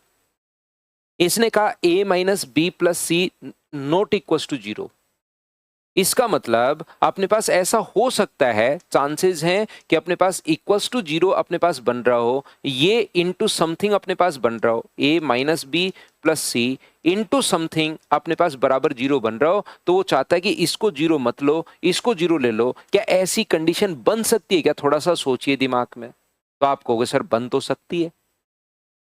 इसने कहा a minus B plus C not equal to 0। इसका मतलब अपने पास ऐसा हो सकता है, चांसेस हैं कि अपने पास इक्वल्स टू 0 अपने पास बन रहा हो, ये इनटू समथिंग अपने पास बन रहा हो, a minus B plus C into something अपने पास बराबर 0 बन रहा हो, तो वो चाहता है कि इसको 0 मत लो, इसको 0 ले लो। क्या ऐसी कंडीशन बन सकती है क्या? थोड़ा सा सोचिए दिमाग में। तो आप कहोगे सर बन तो सकती है,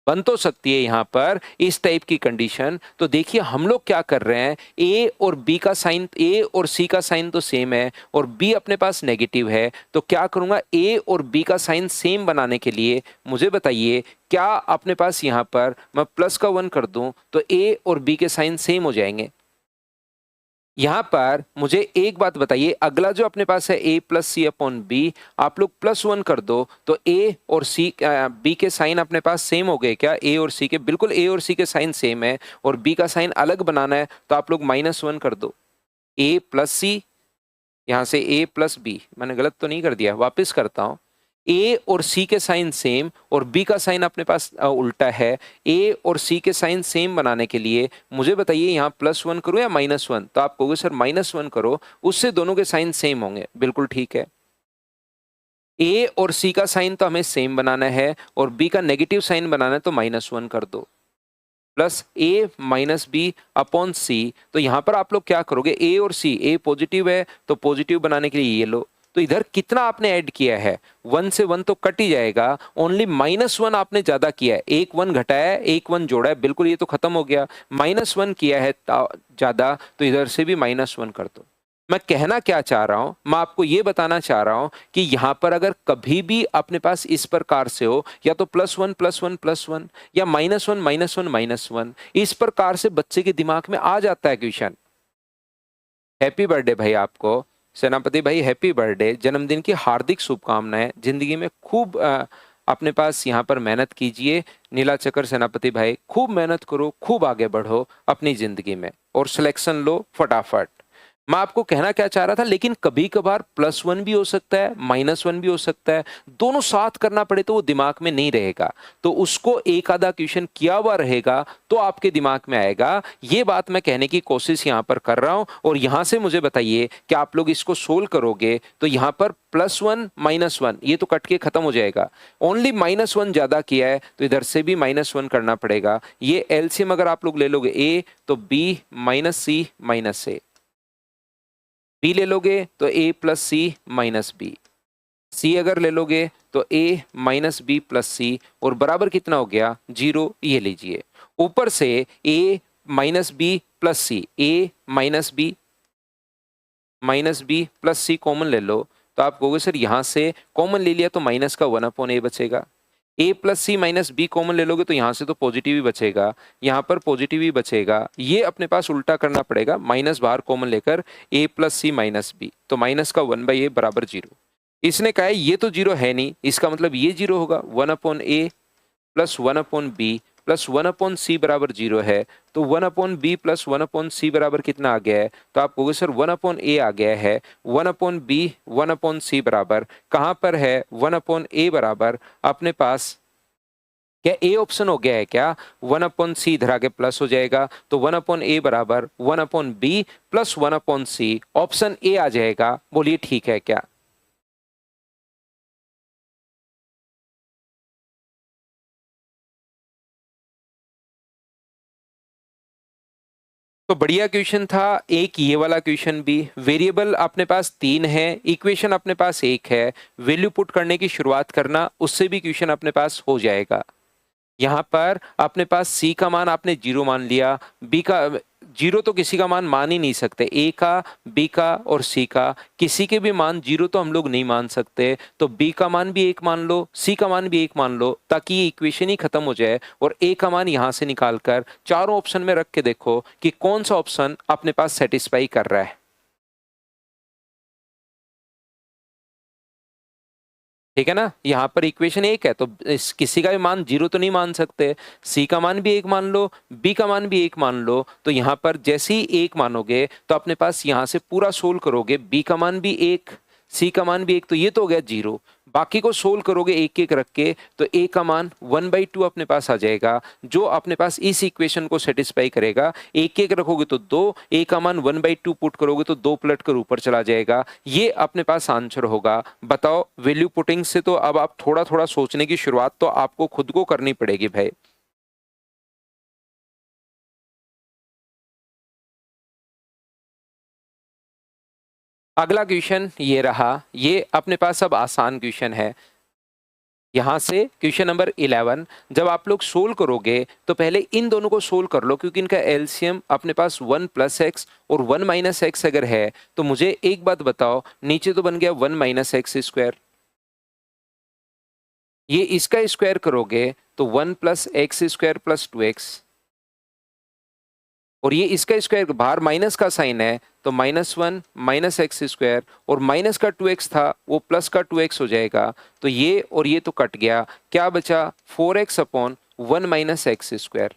बन तो सकती है यहाँ पर इस टाइप की कंडीशन। तो देखिए हम लोग क्या कर रहे हैं, ए और बी का साइन, ए और सी का साइन तो सेम है और बी अपने पास नेगेटिव है, तो क्या करूंगा ए और बी का साइन सेम बनाने के लिए मुझे बताइए क्या अपने पास यहाँ पर मैं प्लस का 1 कर दूं तो ए और बी के साइन सेम हो जाएंगे। यहाँ पर मुझे एक बात बताइए, अगला जो अपने पास है a plus C upon B, आप लोग +1 कर दो तो a और c b के साइन अपने पास सेम हो गए क्या? a और c के, बिल्कुल a और c के साइन सेम है, और b का साइन अलग बनाना है तो आप लोग -1 कर दो। a प्लस सी, यहाँ से a प्लस बी, मैंने गलत तो नहीं कर दिया, वापस करता हूँ। ए और सी के साइन सेम और बी का साइन अपने पास उल्टा है। ए और सी के साइन सेम बनाने के लिए मुझे बताइए यहाँ +1 करूँ या -1? तो आप कहोगे सर -1 करो, उससे दोनों के साइन सेम होंगे, बिल्कुल ठीक है। ए और सी का साइन तो हमें सेम बनाना है और बी का नेगेटिव साइन बनाना है, तो -1 कर दो, प्लस ए माइनस बी अपॉन सी। तो यहाँ पर आप लोग क्या करोगे, ए और सी, ए पॉजिटिव है तो पॉजिटिव बनाने के लिए ये लो, तो इधर कितना आपने ऐड किया है, 1 से 1 तो कट ही जाएगा, ओनली -1 आपने ज्यादा किया है, एक 1 घटाया है, एक 1 जोड़ा है, बिल्कुल ये तो खत्म हो गया, -1 किया है ज्यादा, तो इधर से भी -1 कर दो। मैं कहना क्या चाह रहा हूं, मैं आपको ये बताना चाह रहा हूं कि यहां पर अगर कभी भी अपने पास इस प्रकार से हो, या तो +1 +1 +1 या -1 -1 -1, इस प्रकार से बच्चे के दिमाग में आ जाता है क्वेश्चन। हैप्पी बर्थडे भाई आपको, सेनापति भाई हैप्पी बर्थडे, जन्मदिन की हार्दिक शुभकामनाएं, जिंदगी में खूब अपने पास यहाँ पर मेहनत कीजिए। नीलाचक्र सेनापति भाई खूब मेहनत करो, खूब आगे बढ़ो अपनी जिंदगी में और सिलेक्शन लो फटाफट। मैं आपको कहना क्या चाह रहा था, लेकिन कभी कभार +1 भी हो सकता है, -1 भी हो सकता है, दोनों साथ करना पड़े तो वो दिमाग में नहीं रहेगा, तो उसको एक आधा क्वेश्चन किया हुआ रहेगा तो आपके दिमाग में आएगा। ये बात मैं कहने की कोशिश यहाँ पर कर रहा हूँ। और यहाँ से मुझे बताइए कि आप लोग इसको सोल्व करोगे तो यहाँ पर +1 -1 ये तो कट के खत्म हो जाएगा, ओनली -1 ज्यादा किया है तो इधर से भी -1 करना पड़ेगा। ये एलसीएम अगर आप लोग ले लोगे ए तो B -C -A, बी ले लोगे तो A + C -B, सी अगर ले लोगे तो A - B + C, और बराबर कितना हो गया 0। ये लीजिए ऊपर से A - B + C, A - B + C common ले लो, तो आप कहोगे सर यहाँ से कॉमन ले लिया तो माइनस का 1/A बचेगा। A + C - B कॉमन ले लोगे तो यहाँ से तो पॉजिटिव ही बचेगा, यहाँ पर पॉजिटिव ही बचेगा, ये अपने पास उल्टा करना पड़ेगा, माइनस बाहर कॉमन लेकर A + C - B, तो माइनस का 1/A बराबर 0। इसने कहा है ये तो 0 है नहीं, इसका मतलब ये 0 होगा, 1/A + 1/B + 1/C बराबर 0 है, तो 1/B + 1/C बराबर कितना आ गया है, तो आप कहोगे सर 1/A आ गया है, 1/B 1/C बराबर कहाँ पर है, 1/A बराबर अपने पास क्या ए ऑप्शन हो गया है क्या, 1/C इधर आके प्लस हो जाएगा, तो 1/A बराबर 1/B + 1/C, ऑप्शन ए आ जाएगा। बोलिए ठीक है क्या। तो बढ़िया क्वेश्चन था। एक ये वाला क्वेश्चन भी, वेरिएबल अपने पास 3 है, इक्वेशन अपने पास 1 है, वैल्यू पुट करने की शुरुआत करना, उससे भी क्वेश्चन अपने पास हो जाएगा। यहाँ पर अपने पास सी का मान आपने 0 मान लिया, बी का 0 तो किसी का मान ही नहीं सकते, ए का, बी का और सी का किसी के भी मान 0 तो हम लोग नहीं मान सकते, तो बी का मान भी 1 मान लो, सी का मान भी 1 मान लो, ताकि ये इक्वेशन ही खत्म हो जाए। और ए का मान यहाँ से निकालकर चारों ऑप्शन में रख के देखो कि कौन सा ऑप्शन अपने पास सेटिस्फाई कर रहा है। ठीक है ना, यहाँ पर इक्वेशन 1 है तो किसी का भी मान 0 तो नहीं मान सकते, सी का मान भी 1 मान लो, बी का मान भी 1 मान लो, तो यहाँ पर जैसे ही 1 मानोगे तो अपने पास यहाँ से पूरा सोल्व करोगे, बी का मान भी 1, सी का मान भी 1, तो ये तो हो गया 0। बाकी को सोल्व करोगे एक एक रख के तो ए का मान 1/2 अपने पास आ जाएगा, जो अपने पास इस इक्वेशन को सेटिस्फाई करेगा। एक एक रखोगे तो 2, ए का मान 1/2 पुट करोगे तो 2 पलट कर ऊपर चला जाएगा, ये अपने पास आंसर होगा। बताओ, वैल्यू पुटिंग से तो अब आप थोड़ा थोड़ा सोचने की शुरुआत तो आपको खुद को करनी पड़ेगी भाई। अगला क्वेश्चन ये रहा, ये अपने पास अब आसान क्वेश्चन है। यहाँ से क्वेश्चन नंबर 11 जब आप लोग सोल्व करोगे तो पहले इन दोनों को सोल्व कर लो, क्योंकि इनका एलसीएम अपने पास 1 + x और 1 - x अगर है तो मुझे एक बात बताओ, नीचे तो बन गया 1 - x², ये इसका स्क्वायर करोगे तो 1 + x² + 2x, और ये इसका स्क्वायर बाहर माइनस का साइन है तो -1 - x² और माइनस का 2x था वो प्लस का 2x हो जाएगा, तो ये और ये तो कट गया, क्या बचा 4x/1 - x²।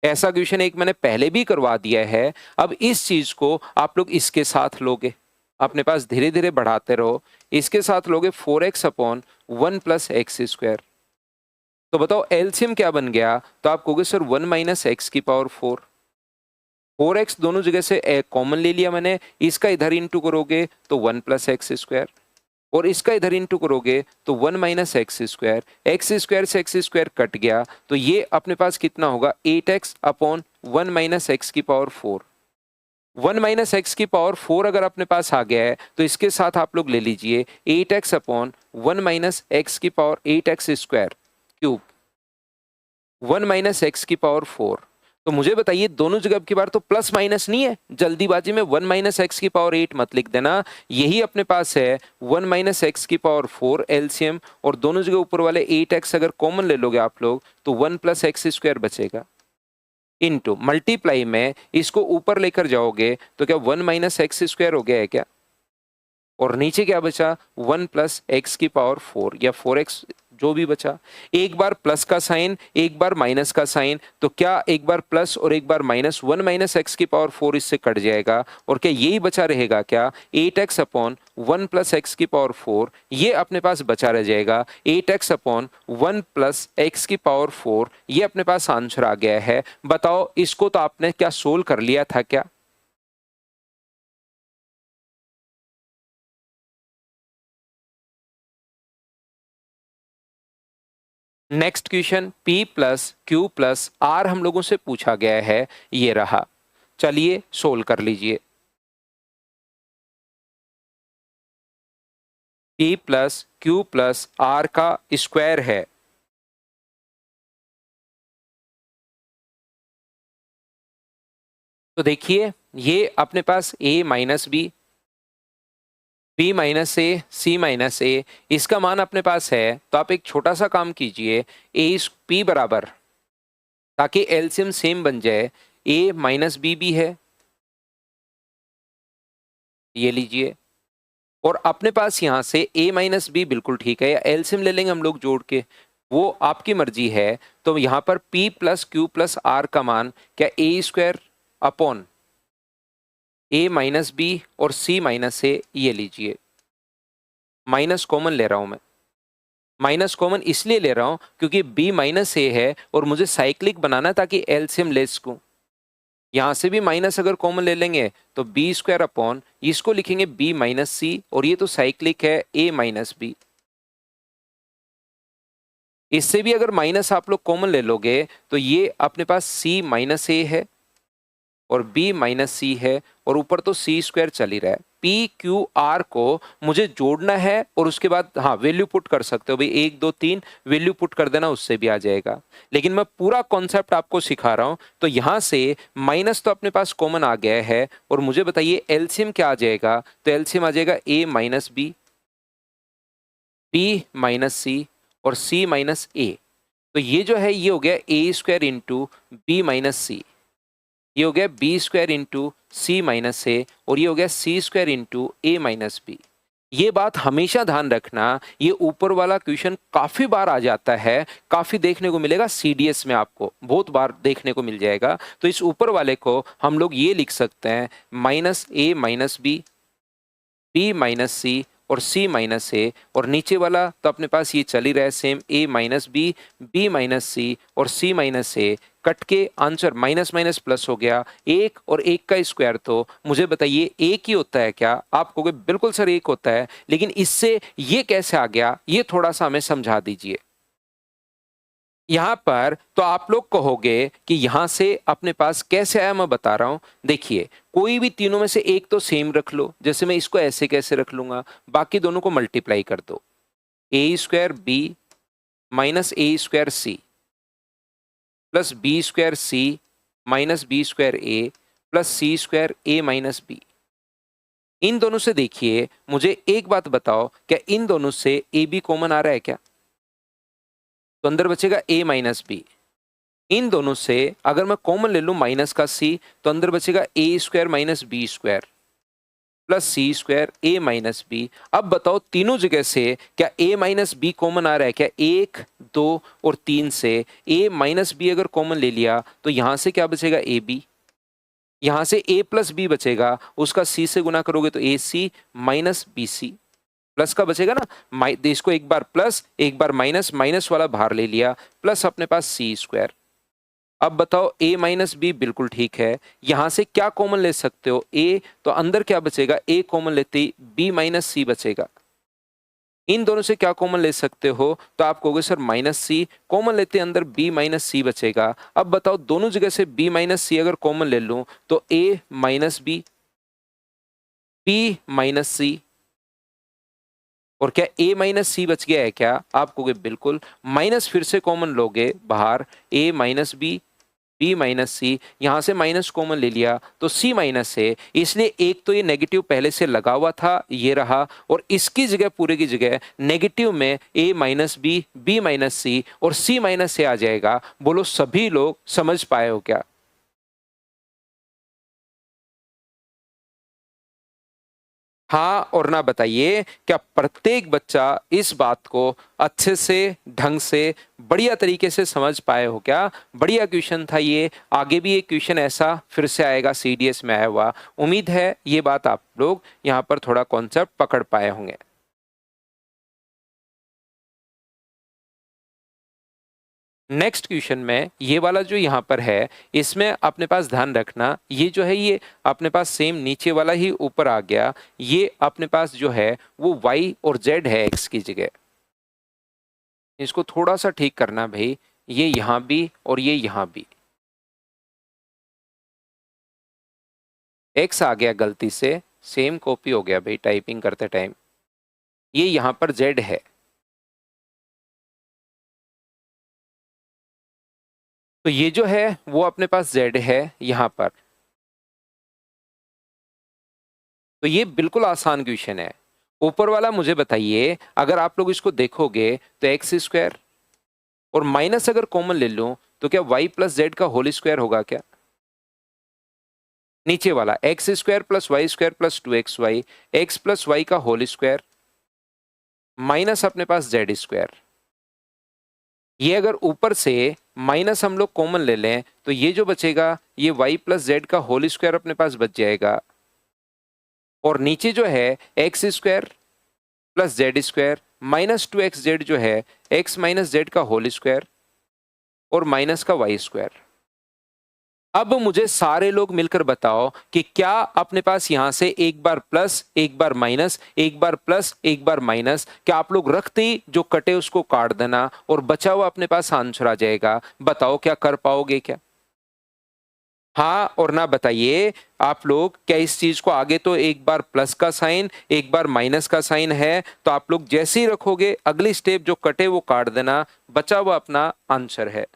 ऐसा क्वेश्चन एक मैंने पहले भी करवा दिया है, अब इस चीज को आप लोग इसके साथ लोगे, अपने पास धीरे धीरे बढ़ाते रहो, इसके साथ लोगे 4x/1 + x²। तो बताओ एलसीएम क्या बन गया, तो आप कहोगे सर 1 - x⁴। 4x दोनों जगह से कॉमन ले लिया मैंने, इसका इधर इंटू करोगे तो 1 + x²। और इसका इधर इंटू करोगे तो 1 minus x square, x square से एक्स स्क्वायर कट गया तो ये अपने पास कितना होगा 8x अपॉन 1 माइनस एक्स की पावर 4। 1 माइनस एक्स की पावर 4 अगर अपने पास आ गया है तो इसके साथ आप लोग ले लीजिए 8x अपॉन 1 माइनस एक्स की power 8x square cube 1 minus x की पावर 4। तो मुझे बताइए दोनों जगह की बार तो प्लस माइनस नहीं है, जल्दीबाजी में 1 माइनस एक्स की पावर 8 मत लिख देना, यही अपने पास है 1 माइनस एक्स की पावर 4 एलसीएम, और दोनों जगह ऊपर वाले 8x अगर कॉमन ले लोगे आप लोग तो 1 प्लस एक्स स्क्वायर बचेगा, इनटू मल्टीप्लाई में इसको ऊपर लेकर जाओगे तो क्या 1 माइनस एक्स स्क्वायर हो गया है क्या, और नीचे क्या बचा 1 प्लस एक्स की पावर 4 या 4x जो भी बचा। एक बार प्लस का साइन एक बार माइनस का साइन, तो क्या एक बार प्लस और एक बार माइनस 1 माइनस एक्स की पावर 4 इससे कट जाएगा, और क्या यही बचा रहेगा क्या 8x अपॉन 1 प्लस एक्स की पावर 4, ये अपने पास बचा रह जाएगा 8x अपॉन 1 प्लस एक्स की पावर 4, ये अपने पास आंसर आ गया है। बताओ इसको तो आपने क्या सोल्व कर लिया था क्या? Next question P plus Q plus R हम लोगों से पूछा गया है, ये रहा, चलिए सोल्व कर लीजिए। P plus Q plus R का स्क्वायर है, तो देखिए ये अपने पास A minus B, B minus A, C minus A, इसका मान अपने पास है, तो आप एक छोटा सा काम कीजिए ए पी बराबर, ताकि एलसीएम सेम बन जाए, ए माइनस बी भी है, ये लीजिए, और अपने पास यहाँ से a माइनस बी बिल्कुल ठीक है, या एलसीएम ले लेंगे हम लोग जोड़ के, वो आपकी मर्जी है। तो यहाँ पर p plus Q plus R का मान क्या A square upon a minus B और c माइनस ए, ये लीजिए, माइनस कॉमन ले रहा हूं मैं, माइनस कॉमन इसलिए ले रहा हूं क्योंकि b माइनस ए है और मुझे साइक्लिक बनाना ताकि एलसीएम ले सकूं। यहां से भी माइनस अगर कॉमन ले लेंगे तो बी स्क्वायर अपॉन, इसको लिखेंगे बी माइनस सी, और ये तो साइक्लिक है ए माइनस बी। इससे भी अगर माइनस आप लोग कॉमन ले लोगे तो ये अपने पास सी माइनस ए है और बी माइनस सी है, और ऊपर तो सी स्क्वायर चल ही रहा है। पी क्यू आर को मुझे जोड़ना है और उसके बाद हाँ वैल्यू पुट कर सकते हो भाई, 1 2 3 वैल्यू पुट कर देना, उससे भी आ जाएगा। लेकिन मैं पूरा कॉन्सेप्ट आपको सिखा रहा हूं, तो यहां से माइनस तो अपने पास कॉमन आ गया है, और मुझे बताइए एलसीएम क्या आ जाएगा, तो एलसीएम आ जाएगा ए माइनस बी, बी माइनस सी और सी माइनस ए। तो ये जो है ये हो गया ए स्क्वायर इंटू बी माइनस सी, ये हो गया बी स्क्वायर इंटू सी माइनस ए, और ये हो गया सी स्क्वायर इंटू ए माइनस बी। ये बात हमेशा ध्यान रखना, ये ऊपर वाला क्वेश्चन काफी बार आ जाता है, काफी देखने को मिलेगा सीडीएस में, आपको बहुत बार देखने को मिल जाएगा। तो इस ऊपर वाले को हम लोग ये लिख सकते हैं माइनस ए माइनस बी, बी माइनस सी और सी माइनस ए, और नीचे वाला तो अपने पास ये चल ही रहा है सेम, ए माइनस बी, बी माइनस सी और सी माइनस ए, कट के आंसर माइनस माइनस प्लस हो गया, एक और एक का स्क्वायर तो मुझे बताइए एक ही होता है क्या? आप कहोगे बिल्कुल सर एक होता है, लेकिन इससे ये कैसे आ गया, ये थोड़ा सा हमें समझा दीजिए। यहां पर तो आप लोग कहोगे कि यहां से अपने पास कैसे आया, मैं बता रहा हूं। देखिए कोई भी तीनों में से एक तो सेम रख लो, जैसे मैं इसको ऐसे कैसे रख लूंगा, बाकी दोनों को मल्टीप्लाई कर दो, A square B minus A square C plus B square C minus B square A plus C square A minus B. इन दोनों से देखिए मुझे एक बात बताओ, क्या इन दोनों से ए बी कॉमन आ रहा है क्या? तो अंदर बचेगा ए माइनस बी। इन दोनों से अगर मैं कॉमन ले लूं माइनस का सी, तो अंदर बचेगा A square minus B square plus C square A minus B. अब बताओ तीनों जगह से क्या ए माइनस बी कॉमन आ रहा है क्या? 1 2 और 3 से ए माइनस बी अगर कॉमन ले लिया तो यहां से क्या बचेगा ए बी, यहां से ए प्लस बी बचेगा, उसका सी से गुना करोगे तो ए सी माइनस बी सी, प्लस का बचेगा ना, इसको एक बार प्लस एक बार माइनस, माइनस वाला बाहर ले लिया, प्लस अपने पास सी स्क्वायर। अब बताओ a माइनस बी बिल्कुल ठीक है, यहां से क्या कॉमन ले सकते हो a, तो अंदर क्या बचेगा, a कॉमन लेते ही b माइनस सी बचेगा, इन दोनों से क्या कॉमन ले सकते हो, तो आप कहोगे सर माइनस सी, कॉमन लेते अंदर b माइनस सी बचेगा। अब बताओ दोनों जगह से b माइनस सी अगर कॉमन ले लूं तो a माइनस b माइनस सी, और क्या a माइनस सी बच गया है क्या? आप कहोगे बिल्कुल। माइनस फिर से कॉमन लोगे बाहर, a माइनस b माइनस सी, यहां से माइनस कॉमन ले लिया तो c माइनस है, इसलिए एक तो ये नेगेटिव पहले से लगा हुआ था, ये रहा, और इसकी जगह पूरे की जगह नेगेटिव में a माइनस b माइनस सी और c माइनस से आ जाएगा। बोलो सभी लोग समझ पाए हो क्या? हाँ और ना बताइए, क्या प्रत्येक बच्चा इस बात को अच्छे से, ढंग से, बढ़िया तरीके से समझ पाए हो क्या? बढ़िया क्वेश्चन था ये। आगे भी एक क्वेश्चन ऐसा फिर से आएगा सीडीएस में आया हुआ। उम्मीद है ये बात आप लोग यहाँ पर थोड़ा कॉन्सेप्ट पकड़ पाए होंगे। नेक्स्ट क्वेश्चन में ये वाला जो यहाँ पर है, इसमें अपने पास ध्यान रखना, ये जो है ये अपने पास सेम नीचे वाला ही ऊपर आ गया। ये अपने पास जो है वो y और z है x की जगह। इसको थोड़ा सा ठीक करना भाई, ये यहाँ भी और ये यहाँ भी। x आ गया गलती से, सेम कॉपी हो गया भाई टाइपिंग करते टाइम। ये यहाँ पर z है। तो ये जो है वो अपने पास z है यहाँ पर। तो ये बिल्कुल आसान क्वेश्चन है। ऊपर वाला मुझे बताइए, अगर आप लोग इसको देखोगे तो एक्स स्क्वायर और माइनस अगर कॉमन ले लूं तो क्या y प्लस जेड का होल स्क्वायर होगा क्या? नीचे वाला X square plus Y square plus 2xy, X plus Y का होल स्क्वायर माइनस अपने पास जेड स्क्वायर। ये अगर ऊपर से माइनस हम लोग कॉमन ले लें तो ये जो बचेगा ये y प्लस जेड का होल स्क्वायर अपने पास बच जाएगा, और नीचे जो है x square plus z square minus 2xz जो है x माइनस जेड का होल स्क्वायर और माइनस का वाई स्क्वायर। अब मुझे सारे लोग मिलकर बताओ कि क्या अपने पास यहां से एक बार प्लस, एक बार माइनस, एक बार प्लस, एक बार माइनस, क्या आप लोग रखते ही जो कटे उसको काट देना और बचा हुआ अपने पास आंसर आ जाएगा? बताओ क्या कर पाओगे क्या? हाँ और ना बताइए, आप लोग क्या इस चीज को आगे तो एक बार प्लस का साइन, एक बार माइनस का साइन है, तो आप लोग जैसे ही रखोगे अगली स्टेप जो कटे वो काट देना, बचा हुआ अपना आंसर है।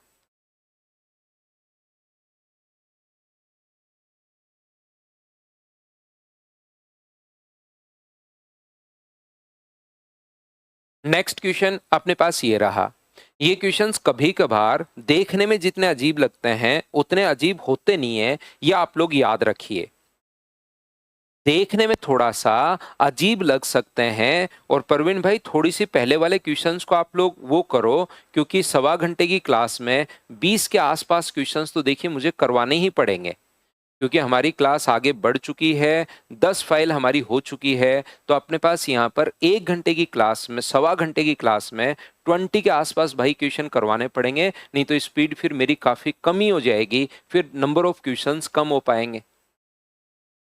नेक्स्ट क्वेश्चन अपने पास ये रहा। ये क्वेश्चंस कभी कभार देखने में जितने अजीब लगते हैं उतने अजीब होते नहीं है, ये आप लोग याद रखिए। देखने में थोड़ा सा अजीब लग सकते हैं, और प्रवीण भाई थोड़ी सी पहले वाले क्वेश्चंस को आप लोग वो करो, क्योंकि सवा घंटे की क्लास में 20 के आसपास क्वेश्चंस तो देखिए मुझे करवाने ही पड़ेंगे, क्योंकि हमारी क्लास आगे बढ़ चुकी है, 10 फाइल हमारी हो चुकी है। तो अपने पास यहाँ पर 1 घंटे की क्लास में, सवा घंटे की क्लास में 20 के आसपास भाई क्वेश्चन करवाने पड़ेंगे, नहीं तो स्पीड फिर मेरी काफ़ी कमी हो जाएगी, फिर नंबर ऑफ क्वेश्चंस कम हो पाएंगे।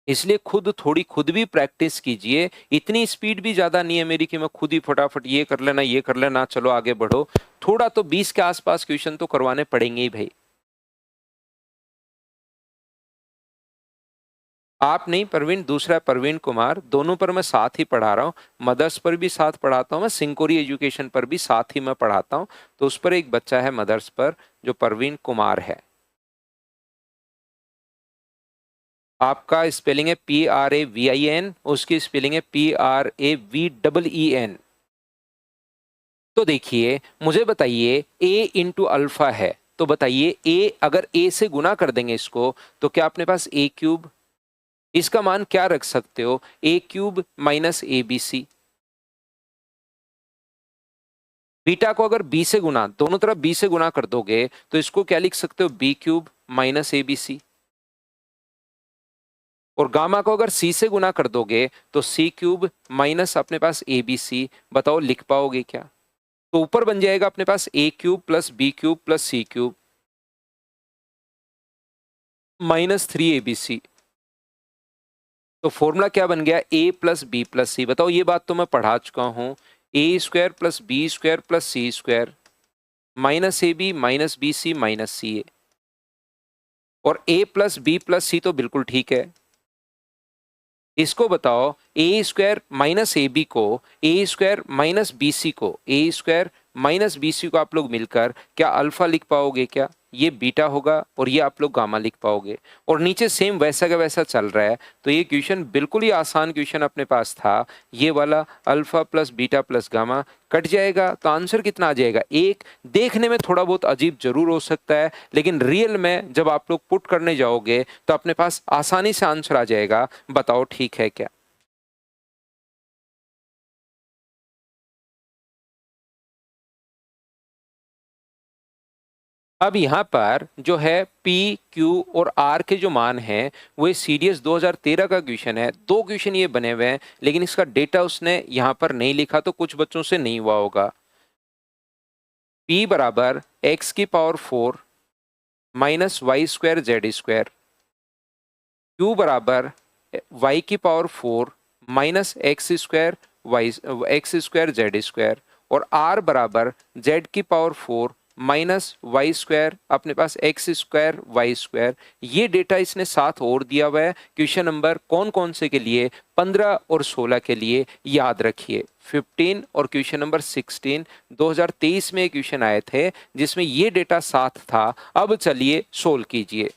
इसलिए खुद भी प्रैक्टिस कीजिए। इतनी स्पीड भी ज़्यादा नहीं है मेरी कि मैं खुद ही फटाफट ये कर लेना, ये कर लेना, चलो आगे बढ़ो। थोड़ा तो 20 के आसपास क्वेश्चन तो करवाने पड़ेंगे ही भाई। आप नहीं प्रवीण, दूसरा प्रवीण कुमार, दोनों पर मैं साथ ही पढ़ा रहा हूँ। मदर्स पर भी साथ पढ़ाता हूँ मैं, सिंकोरी एजुकेशन पर भी साथ ही मैं पढ़ाता हूँ। तो उस पर एक बच्चा है मदर्स पर जो प्रवीण कुमार है। आपका स्पेलिंग है PRAVIN, उसकी स्पेलिंग है PRAVEEN। तो देखिए मुझे बताइए a इंटू अल्फा है, तो बताइए a अगर a से गुना कर देंगे इसको तो क्या अपने पास a क्यूब, इसका मान क्या रख सकते हो, a cube minus ABC। Beta को अगर b से गुना, दोनों तरफ b से गुना कर दोगे तो इसको क्या लिख सकते हो, b क्यूब माइनस ABC। और गामा को अगर c से गुना कर दोगे तो c क्यूब माइनस अपने पास ABC। बताओ लिख पाओगे क्या? तो ऊपर बन जाएगा अपने पास a cube plus b cube plus c cube minus 3ABC। तो फॉर्मूला क्या बन गया, a plus B plus C. बताओ ये बात तो मैं पढ़ा चुका हूं, A square plus B square plus C square minus A B minus B C minus C A, और A plus B plus C तो बिल्कुल ठीक है। इसको बताओ A square minus A B को, ए स्क्वायर माइनस बी सी को, A square minus B सी को आप लोग मिलकर क्या अल्फा लिख पाओगे क्या? ये बीटा होगा और ये आप लोग गामा लिख पाओगे, और नीचे सेम वैसा का वैसा चल रहा है। तो ये क्वेश्चन बिल्कुल ही आसान क्वेश्चन अपने पास था। ये वाला alpha plus beta plus gamma cut जाएगा तो आंसर कितना आ जाएगा? एक। देखने में थोड़ा बहुत अजीब जरूर हो सकता है, लेकिन रियल में जब आप लोग पुट करने जाओगे तो अपने पास आसानी से आंसर आ जाएगा। बताओ ठीक है क्या? अब यहाँ पर जो है P, Q और R के जो मान हैं वो CDS 2013 का क्वेश्चन है। दो क्वेश्चन ये बने हुए हैं, लेकिन इसका डेटा उसने यहाँ पर नहीं लिखा तो कुछ बच्चों से नहीं हुआ होगा। P बराबर x की power 4 minus Y square Z square, Q बराबर y की power 4 minus x square Y X square Z square, और R बराबर z की पावर 4 माइनस वाई स्क्वायर अपने पास एक्स स्क्वायर वाई स्क्वायर। ये डेटा इसने साथ और दिया हुआ है। क्वेश्चन नंबर कौन कौन से के लिए? 15 और 16 के लिए। याद रखिए 15 और क्वेश्चन नंबर 16 2023 में क्वेश्चन आए थे जिसमें ये डेटा साथ था। अब चलिए सोल्व कीजिए।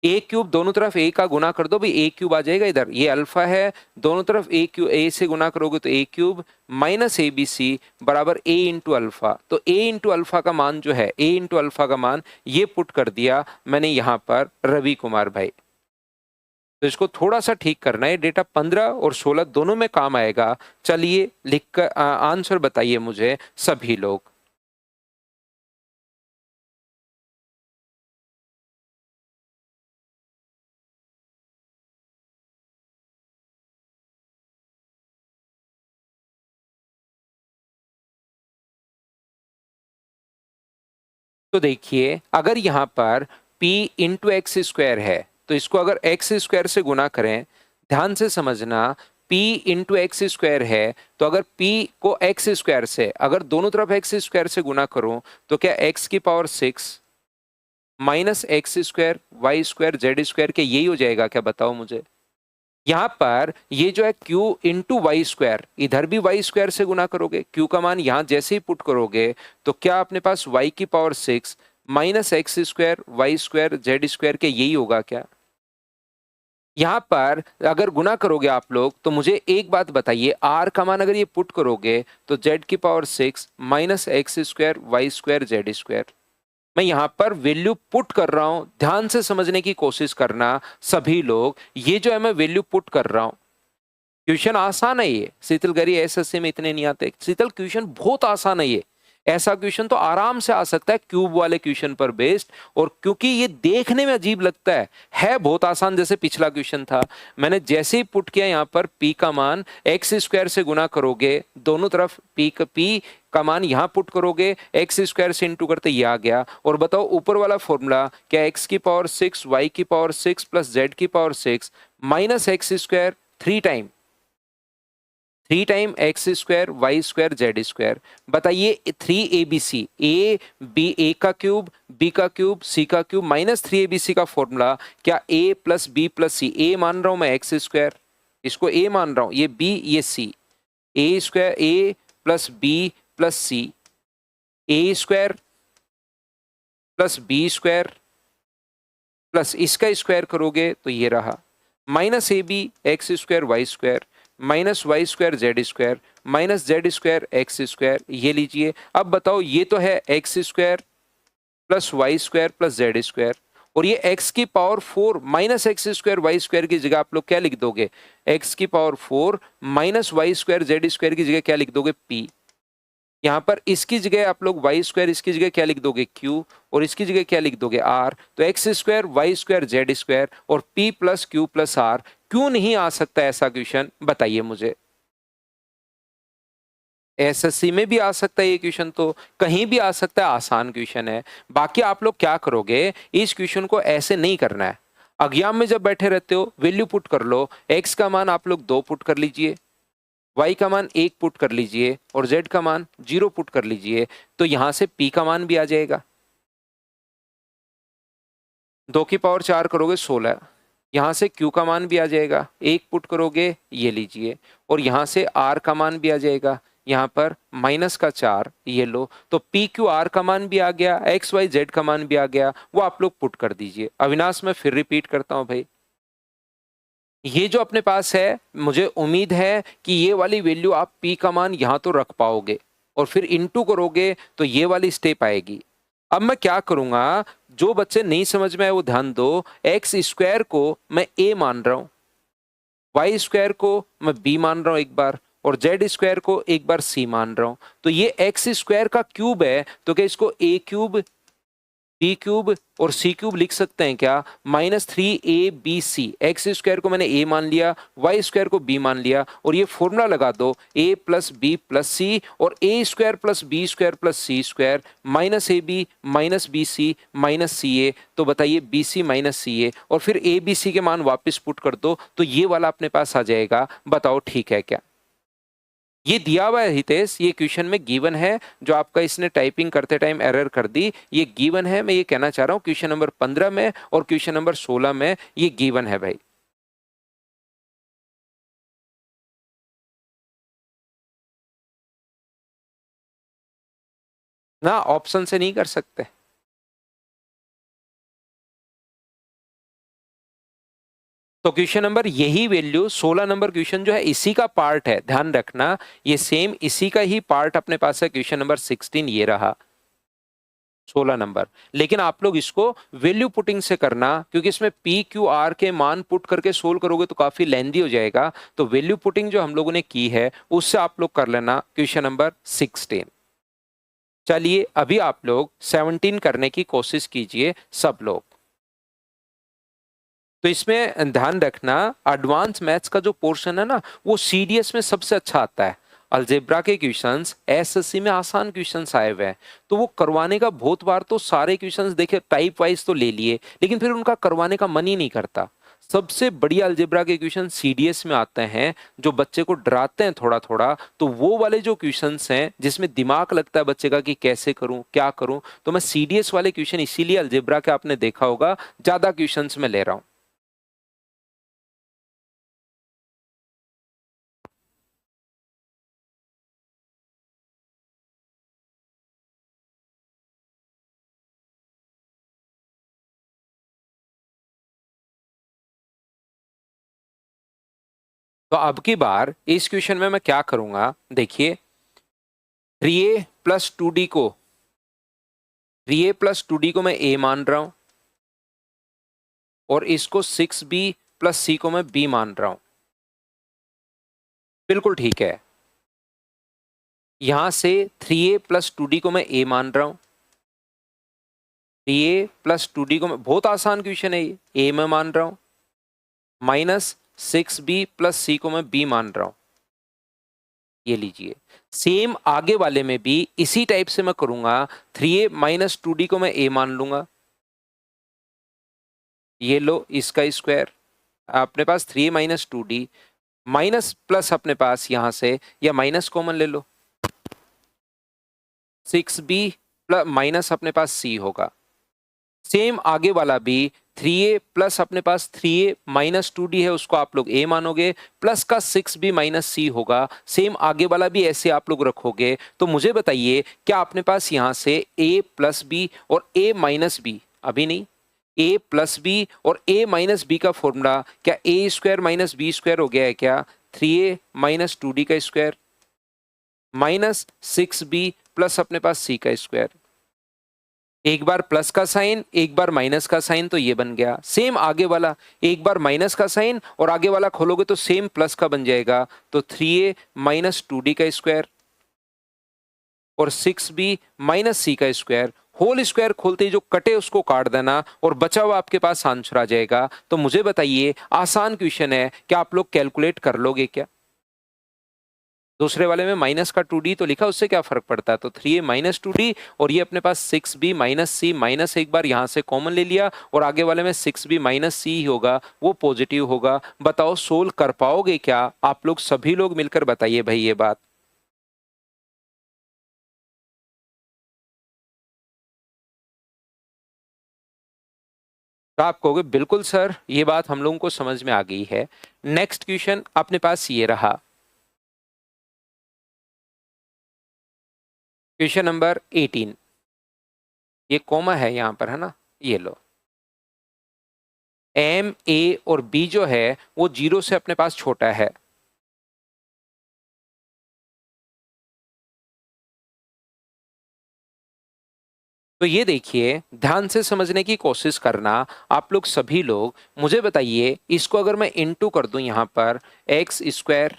ए क्यूब दोनों तरफ ए का गुना कर दो भाई, ए क्यूब आ जाएगा इधर। ये अल्फा है, दोनों तरफ ए क्यूब ए से गुना करोगे तो A cube minus A B C बराबर ए इंटू अल्फा। तो ए इंटू अल्फा का मान जो है, ए इंटू अल्फा का मान ये पुट कर दिया मैंने यहाँ पर रवि कुमार भाई। तो इसको थोड़ा सा ठीक करना है। डेटा 15 और 16 दोनों में काम आएगा। चलिए लिख कर आंसर बताइए मुझे सभी लोग। तो देखिए अगर यहाँ पर p इंटू एक्स स्क्वायर है तो इसको अगर एक्स स्क्वायर से गुना करें, ध्यान से समझना, p इंटू एक्स स्क्वायर है तो अगर p को एक्स स्क्वायर से, अगर दोनों तरफ एक्स स्क्वायर से गुना करूं तो क्या x की power 6 minus x square Y square Z square के यही हो जाएगा क्या? बताओ मुझे। यहाँ पर ये जो है q इंटू वाई स्क्वायर, इधर भी वाई स्क्वायर से गुना करोगे, q का मान यहाँ जैसे ही पुट करोगे तो क्या अपने पास y की power 6 minus x square Y square Z square के यही होगा क्या? यहाँ पर अगर गुना करोगे आप लोग तो मुझे एक बात बताइए, r का मान अगर ये पुट करोगे तो z की power 6 minus x square Y square Z square. मैं यहाँ पर वैल्यू पुट कर रहा हूं, ध्यान से समझने की कोशिश करना सभी लोग। ये जो है मैं वैल्यू पुट कर रहा हूं। क्वेश्चन आसान है ये, शीतल गरी एसएससी में इतने नहीं आते। शीतल क्वेश्चन बहुत आसान है ये, ऐसा क्वेश्चन तो आराम से आ सकता है क्यूब वाले क्वेश्चन पर बेस्ड। और क्योंकि ये देखने में अजीब लगता है बहुत आसान, जैसे पिछला क्वेश्चन था। मैंने जैसे ही पुट किया यहाँ पर p का मान एक्स स्क्वायर से गुना करोगे, दोनों तरफ p का मान यहाँ पुट करोगे, एक्स स्क्वायर से इंटू करते ये आ गया। और बताओ ऊपर वाला फॉर्मूला क्या? एक्स की पावर 6 वाई की पावर 6 प्लस जेड की power 6 minus x square 3 time x square Y square Z square. बताइए 3abc, ए बी, ए का क्यूब बी का क्यूब सी का क्यूब माइनस 3abc का फॉर्मूला क्या? a plus B plus c. A मान रहा हूं मैं एक्स स्क्वायर, इसको a मान रहा हूं, ये b ये c। A square a plus B plus c, a square plus B square plus इसका स्क्वायर करोगे तो ये रहा माइनस ए b x square Y square minus Y square Z square minus z square x square. ये लीजिए। अब बताओ ये तो है x square plus Y square plus z square, और ये x की power 4 minus x square Y square की जगह आप लोग क्या लिख दोगे? x की power 4 minus Y square Z square की जगह क्या लिख दोगे? p। यहाँ पर इसकी जगह आप लोग वाई स्क्वायर, इसकी जगह क्या लिख दोगे? q, और इसकी जगह क्या लिख दोगे? r। तो x square Y square Z square और p plus Q plus r। क्यों नहीं आ सकता ऐसा क्वेश्चन? बताइए मुझे। एसएससी में भी आ सकता है ये क्वेश्चन, तो कहीं भी आ सकता है, आसान क्वेश्चन है। बाकी आप लोग क्या करोगे, इस क्वेश्चन को ऐसे नहीं करना है। एग्जाम में जब बैठे रहते हो वैल्यू पुट कर लो। एक्स का मान आप लोग 2 पुट कर लीजिए, y का मान 1 पुट कर लीजिए और z का मान 0 पुट कर लीजिए, तो यहां से p का मान भी आ जाएगा। 2 की पावर 4 करोगे 16, यहाँ से q का मान भी आ जाएगा, 1 पुट करोगे ये लीजिए, और यहाँ से r का मान भी आ जाएगा, यहाँ पर माइनस का 4 ये लो, तो p q r का मान भी आ गया, x y z का मान भी आ गया, वो आप लोग पुट कर दीजिए। अविनाश मैं फिर रिपीट करता हूं भाई, ये जो अपने पास है, मुझे उम्मीद है कि ये वाली वैल्यू आप p का मान यहां तो रख पाओगे, और फिर इनटू करोगे तो ये वाली स्टेप आएगी। अब मैं क्या करूंगा, जो बच्चे नहीं समझ में आए वो ध्यान दो, एक्स स्क्वायर को मैं a मान रहा हूं, वाई स्क्वायर को मैं b मान रहा हूं एक बार, और जेड स्क्वायर को एक बार c मान रहा हूं। तो ये एक्स स्क्वायर का क्यूब है, तो क्या इसको a क्यूब, बी क्यूब और सी क्यूब लिख सकते हैं क्या? -3abc, एक्स स्क्वायर को मैंने a मान लिया, वाई स्क्वायर को b मान लिया, और ये फॉर्मूला लगा दो a plus B plus C, और a square plus B square plus C square minus A B minus B C minus C A. तो बताइए B C minus C A, और फिर ए बी सी के मान वापस पुट कर दो, तो ये वाला अपने पास आ जाएगा। बताओ ठीक है क्या? ये दिया हुआ है हितेश, ये क्वेश्चन में गिवन है, जो आपका इसने टाइपिंग करते टाइम एरर कर दी, ये गिवन है। मैं ये कहना चाह रहा हूं क्वेश्चन नंबर 15 में और क्वेश्चन नंबर 16 में ये गिवन है भाई। ना ऑप्शन से नहीं कर सकते। तो क्वेश्चन नंबर, यही वैल्यू 16 नंबर क्वेश्चन जो है इसी का पार्ट है, ध्यान रखना, ये सेम इसी का ही पार्ट अपने पास है। क्वेश्चन नंबर 16 ये रहा 16 नंबर, लेकिन आप लोग इसको वैल्यू पुटिंग से करना, क्योंकि इसमें पी क्यू आर के मान पुट करके सोल्व करोगे तो काफी लेंदी हो जाएगा। तो वैल्यू पुटिंग जो हम लोगों ने की है उससे आप लोग कर लेना क्वेश्चन नंबर 16। चलिए अभी आप लोग 17 करने की कोशिश कीजिए सब लोग। तो इसमें ध्यान रखना, एडवांस मैथ्स का जो पोर्शन है ना, वो सीडीएस में सबसे अच्छा आता है। अलजेब्रा के क्वेश्चंस एसएससी में आसान क्वेश्चंस आए हुए हैं, तो वो करवाने का बहुत बार तो सारे क्वेश्चंस देखे टाइप वाइज तो ले लिए, लेकिन फिर उनका करवाने का मन ही नहीं करता। सबसे बढ़िया अलजेब्रा के क्वेश्चन सीडीएस में आते हैं, जो बच्चे को डराते हैं थोड़ा थोड़ा। तो वो वाले जो क्वेश्चंस हैं जिसमें दिमाग लगता है बच्चे का कि कैसे करूं क्या करूं, तो मैं सीडीएस वाले क्वेश्चन इसीलिए अलजेब्रा के आपने देखा होगा ज्यादा क्वेश्चंस में ले रहा हूं। तो अब की बार इस क्वेश्चन में मैं क्या करूंगा, देखिए 3a प्लस 2d को 3a प्लस 2d को मैं a मान रहा हूं, और इसको 6b प्लस c को मैं b मान रहा हूं। बिल्कुल ठीक है। यहां से 3a प्लस 2d को मैं a मान रहा हूं, 3a प्लस 2d को मैं, बहुत आसान क्वेश्चन है ये, a में मान रहा हूं, माइनस 6b प्लस c को मैं b मान रहा हूं। ये लीजिए, सेम आगे वाले में भी इसी टाइप से मैं करूंगा। 3a माइनस 2d को मैं a मान लूंगा, ये लो इसका स्क्वायर, अपने पास 3a minus 2d minus plus अपने पास यहां से, या माइनस कॉमन ले लो, 6b प्लस माइनस अपने पास c होगा। सेम आगे वाला भी 3a प्लस अपने पास 3a माइनस 2d है, उसको आप लोग a मानोगे, प्लस का 6b माइनस c होगा। सेम आगे वाला भी ऐसे आप लोग रखोगे। तो मुझे बताइए क्या अपने पास यहां से a प्लस बी और a माइनस बी, अभी नहीं, a प्लस बी और a माइनस बी का फॉर्मूला क्या a square minus B square हो गया है क्या? 3a माइनस 2d का स्क्वायर माइनस 6b प्लस अपने पास c का स्क्वायर, एक बार प्लस का साइन एक बार माइनस का साइन, तो ये बन गया। सेम आगे वाला, एक बार माइनस का साइन और आगे वाला खोलोगे तो सेम प्लस का बन जाएगा। तो 3a माइनस 2d का स्क्वायर और 6b माइनस सी का स्क्वायर, होल स्क्वायर खोलते ही जो कटे उसको काट देना और बचा हुआ आपके पास आंसर आ जाएगा। तो मुझे बताइए, आसान क्वेश्चन है, क्या आप लोग कैलकुलेट कर लोगे क्या? दूसरे वाले में माइनस का 2d तो लिखा, उससे क्या फर्क पड़ता है। तो 3a माइनस 2d और ये अपने पास 6b माइनस सी माइनस एक बार यहाँ से कॉमन ले लिया और आगे वाले में 6b माइनस सी ही होगा, वो पॉजिटिव होगा। बताओ सोल्व कर पाओगे क्या आप लोग, सभी लोग मिलकर बताइए भाई ये बात। तो आप कहोगे बिल्कुल सर, ये बात हम लोगों को समझ में आ गई है। नेक्स्ट क्वेश्चन अपने पास ये रहा, क्वेश्चन नंबर 18। ये कॉमा है यहाँ पर, है ना, ये लो। एम ए और बी जो है वो 0 से अपने पास छोटा है। तो ये देखिए, ध्यान से समझने की कोशिश करना आप लोग सभी लोग। मुझे बताइए, इसको अगर मैं इनटू कर दूं यहां पर, x square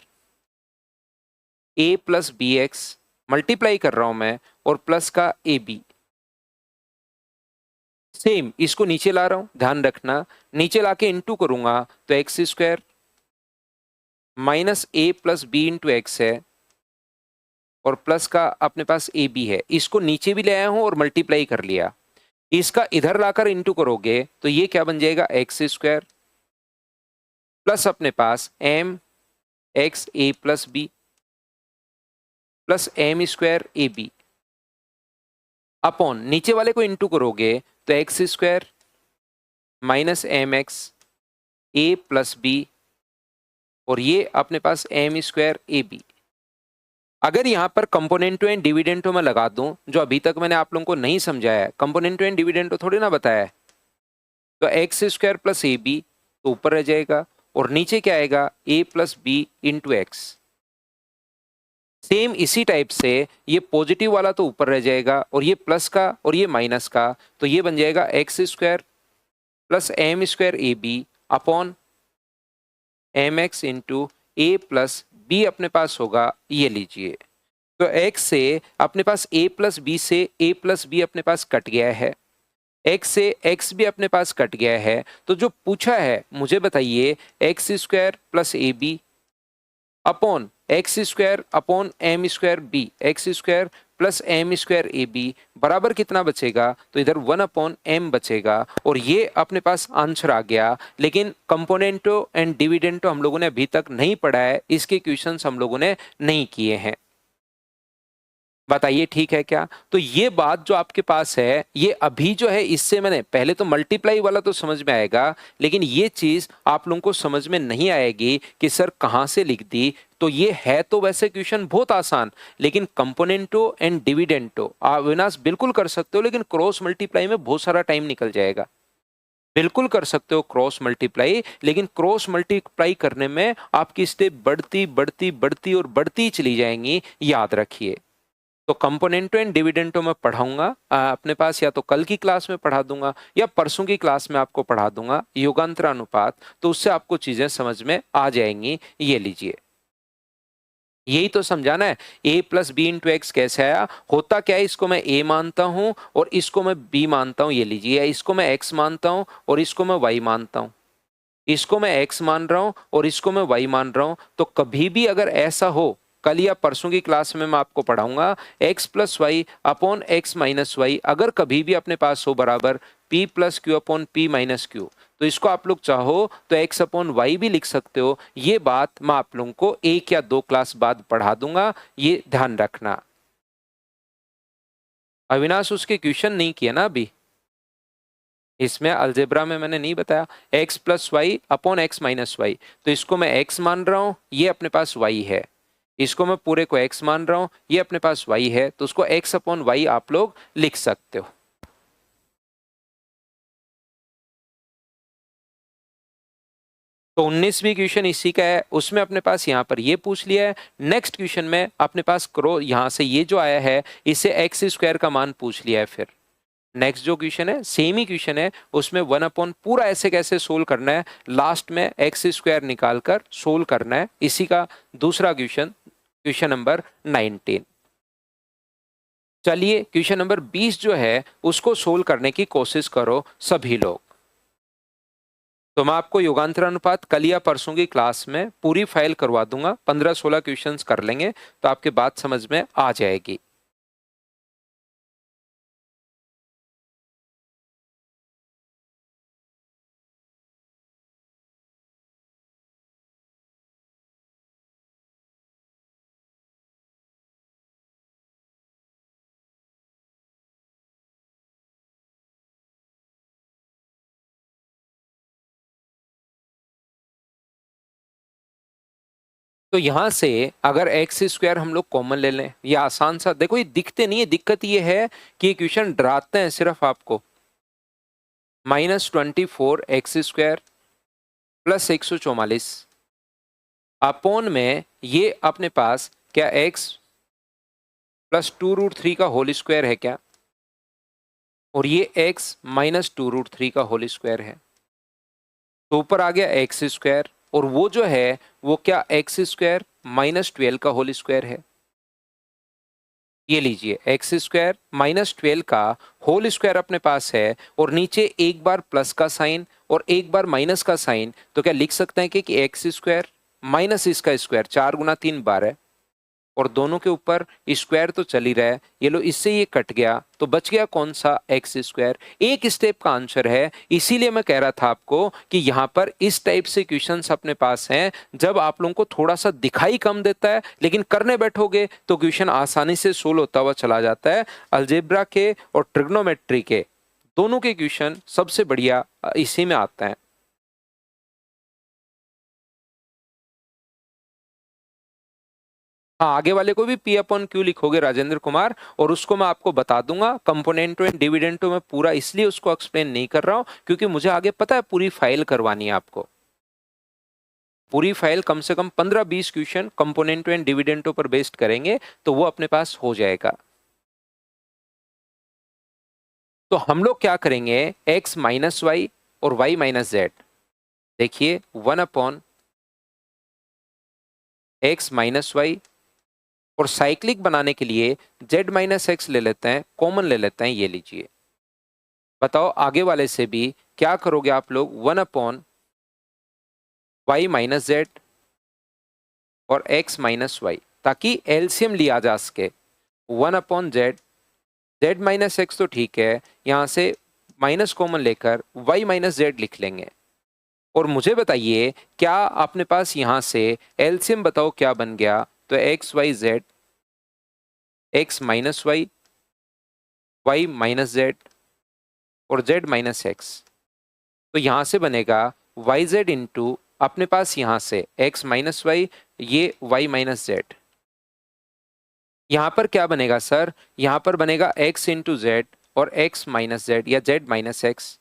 A plus B x multiply कर रहा हूं मैं, और प्लस का ए बी, सेम इसको नीचे ला रहा हूं, ध्यान रखना। नीचे लाके इनटू करूंगा तो एक्स स्क्वायर माइनस ए प्लस बी इंटू एक्स है, और प्लस का अपने पास ए बी है। इसको नीचे भी ले आया हूं और मल्टीप्लाई कर लिया। इसका इधर लाकर इंटू करोगे तो ये क्या बन जाएगा, एक्स स्क्वायर प्लस अपने पास M X A plus B plus M square A B upon नीचे वाले को इंटू करोगे तो x square minus M X A plus B, और ये अपने पास एम स्क्वायर ए बी। अगर यहाँ पर कंपोनेंटो एंड डिविडेंटो में लगा दूं, जो अभी तक मैंने आप लोगों को नहीं समझाया है, कंपोनेंटो एंड डिविडेंटो थोड़ी ना बताया है, तो एक्स स्क्वायर प्लस ए बी तो ऊपर रह जाएगा, और नीचे क्या आएगा, A plus B into X. Same इसी टाइप से ये पॉजिटिव वाला तो ऊपर रह जाएगा, और ये प्लस का और ये माइनस का, तो ये बन जाएगा x square plus M square A B upon m x into a plus b अपने पास होगा, ये लीजिए। तो x से अपने पास a प्लस बी से a प्लस बी अपने पास कट गया है, x से x भी अपने पास कट गया है। तो जो पूछा है मुझे बताइए, x square plus A B upon x square upon m square b, x square plus M square A b बराबर कितना बचेगा, तो इधर 1 अपॉन एम बचेगा, और ये अपने पास आंसर आ गया। लेकिन कंपोनेंटो एंड डिविडेंटो हम लोगों ने अभी तक नहीं पढ़ा है, इसके क्वेश्चंस हम लोगों ने नहीं किए हैं। बताइए ठीक है क्या। तो ये बात जो आपके पास है, ये अभी जो है, इससे मैंने पहले तो मल्टीप्लाई वाला तो समझ में आएगा, लेकिन ये चीज आप लोगों को समझ में नहीं आएगी कि सर कहाँ से लिख दी। तो ये है तो वैसे क्वेश्चन बहुत आसान, लेकिन कंपोनेंटो एंड डिविडेंटो अविनाश बिल्कुल कर सकते हो, लेकिन क्रॉस मल्टीप्लाई में बहुत सारा टाइम निकल जाएगा। बिल्कुल कर सकते हो क्रॉस मल्टीप्लाई, लेकिन क्रॉस मल्टीप्लाई करने में आपकी स्टेप बढ़ती बढ़ती बढ़ती और बढ़ती चली जाएंगी, याद रखिए। तो कंपोनेंटो एंड डिविडेंटो में पढ़ाऊंगा अपने पास, या तो कल की क्लास में पढ़ा दूंगा या परसों की क्लास में आपको पढ़ा दूंगा योगांतर अनुपात, तो उससे आपको चीजें समझ में आ जाएंगी। ये लीजिए, यही तो समझाना है। a plus B into x कैसे आया, होता क्या है, इसको मैं a मानता हूं और इसको मैं b मानता हूं, ये लीजिए। इसको मैं x मानता हूं और इसको मैं y मानता हूं, इसको मैं x मान रहा हूं और इसको मैं y मान रहा हूं। तो कभी भी अगर ऐसा हो, कल या परसों की क्लास में मैं आपको पढ़ाऊंगा, x plus y upon x minus y अगर कभी भी अपने पास हो बराबर p plus q upon p minus q, तो इसको आप लोग चाहो तो x अपॉन वाई भी लिख सकते हो। ये बात मैं आप लोगों को 1 या 2 क्लास बाद पढ़ा दूंगा, ये ध्यान रखना। अविनाश उसके क्वेश्चन नहीं किया ना अभी, इसमें अलजेब्रा में मैंने नहीं बताया। x plus y upon x minus y, तो इसको मैं x मान रहा हूं, ये अपने पास y है। इसको मैं पूरे को x मान रहा हूं, ये अपने पास y है, तो उसको x अपॉन वाई आप लोग लिख सकते हो। तो 19वीं क्वेश्चन इसी का है, उसमें अपने पास यहाँ पर ये पूछ लिया है। नेक्स्ट क्वेश्चन में अपने पास करो, यहाँ से ये जो आया है इससे एक्स स्क्वायर का मान पूछ लिया है। फिर नेक्स्ट जो क्वेश्चन है सेम ही क्वेश्चन है, उसमें 1 अपॉन पूरा ऐसे कैसे सोल्व करना है, लास्ट में एक्स स्क्वायर निकाल कर सोल्व करना है। इसी का दूसरा क्वेश्चन, क्वेश्चन नंबर 19। चलिए क्वेश्चन नंबर 20 जो है उसको सोल्व करने की कोशिश करो सभी लोग। तो मैं आपको योगांतर अनुपात कल या परसों की क्लास में पूरी फाइल करवा दूंगा, 15-16 क्वेश्चंस कर लेंगे तो आपके बात समझ में आ जाएगी। तो यहाँ से अगर एक्स स्क्वायर हम लोग कॉमन ले लें, ये आसान सा, देखो ये दिखते नहीं है, दिक्कत ये है कि ये क्वेश्चन डराते हैं सिर्फ आपको। -24 x² प्लस 144 अपॉन में ये अपने पास क्या x प्लस 2√3 का होल स्क्वायर है क्या, और ये x माइनस 2√3 का होल स्क्वायर है। तो ऊपर आ गया x², और वो जो है वो क्या x² माइनस 12 का होल स्क्वायर है। ये लीजिए x² माइनस 12 का होल स्क्वायर अपने पास है, और नीचे एक बार प्लस का साइन और एक बार माइनस का साइन, तो क्या लिख सकते हैं कि x² माइनस इसका स्क्वायर 4 गुना 3 12, और दोनों के ऊपर स्क्वायर तो चल ही रहा है, ये लो इससे ये कट गया तो बच गया कौन सा x²। एक स्टेप का आंसर है। इसीलिए मैं कह रहा था आपको कि यहाँ पर इस टाइप से क्वेश्चंस अपने पास हैं, जब आप लोगों को थोड़ा सा दिखाई कम देता है लेकिन करने बैठोगे तो क्वेश्चन आसानी से सोल्व होता हुआ चला जाता है। अलजेब्रा के और ट्रिग्नोमेट्री के दोनों के क्वेश्चन सबसे बढ़िया इसी में आते हैं। हाँ, आगे वाले को भी P अपॉन Q लिखोगे राजेंद्र कुमार, और उसको मैं आपको बता दूंगा। कंपोनेंटो एंड डिविडेंटो में पूरा इसलिए उसको एक्सप्लेन नहीं कर रहा हूं क्योंकि मुझे आगे पता है पूरी फाइल करवानी है आपको। पूरी फाइल कम से कम 15-20 क्वेश्चन कंपोनेंटो एंड डिविडेंटो पर बेस्ड करेंगे तो वो अपने पास हो जाएगा। तो हम लोग क्या करेंगे, x माइनस वाई और y माइनस जेड, देखिए 1 अपॉन एक्स माइनस वाई, और साइक्लिक बनाने के लिए z माइनस एक्स ले लेते हैं, कॉमन ले लेते हैं, ये लीजिए। बताओ आगे वाले से भी क्या करोगे आप लोग, 1 अपॉन वाई माइनस जेड और x माइनस वाई, ताकि एलसीएम लिया जा सके। 1 upon Z, Z minus x तो ठीक है, यहां से माइनस कॉमन लेकर y माइनस जेड लिख लेंगे। और मुझे बताइए क्या अपने पास यहां से एलसीएम बताओ क्या बन गया, तो x Y Z, x minus Y, Y minus Z और जेड माइनस एक्स। तो यहां से बनेगा वाई जेड इंटू अपने पास यहां से एक्स माइनस वाई, ये वाई माइनस जेड। यहां पर क्या बनेगा सर, यहां पर बनेगा x इंटू जेड और x माइनस जेड या z माइनस एक्स।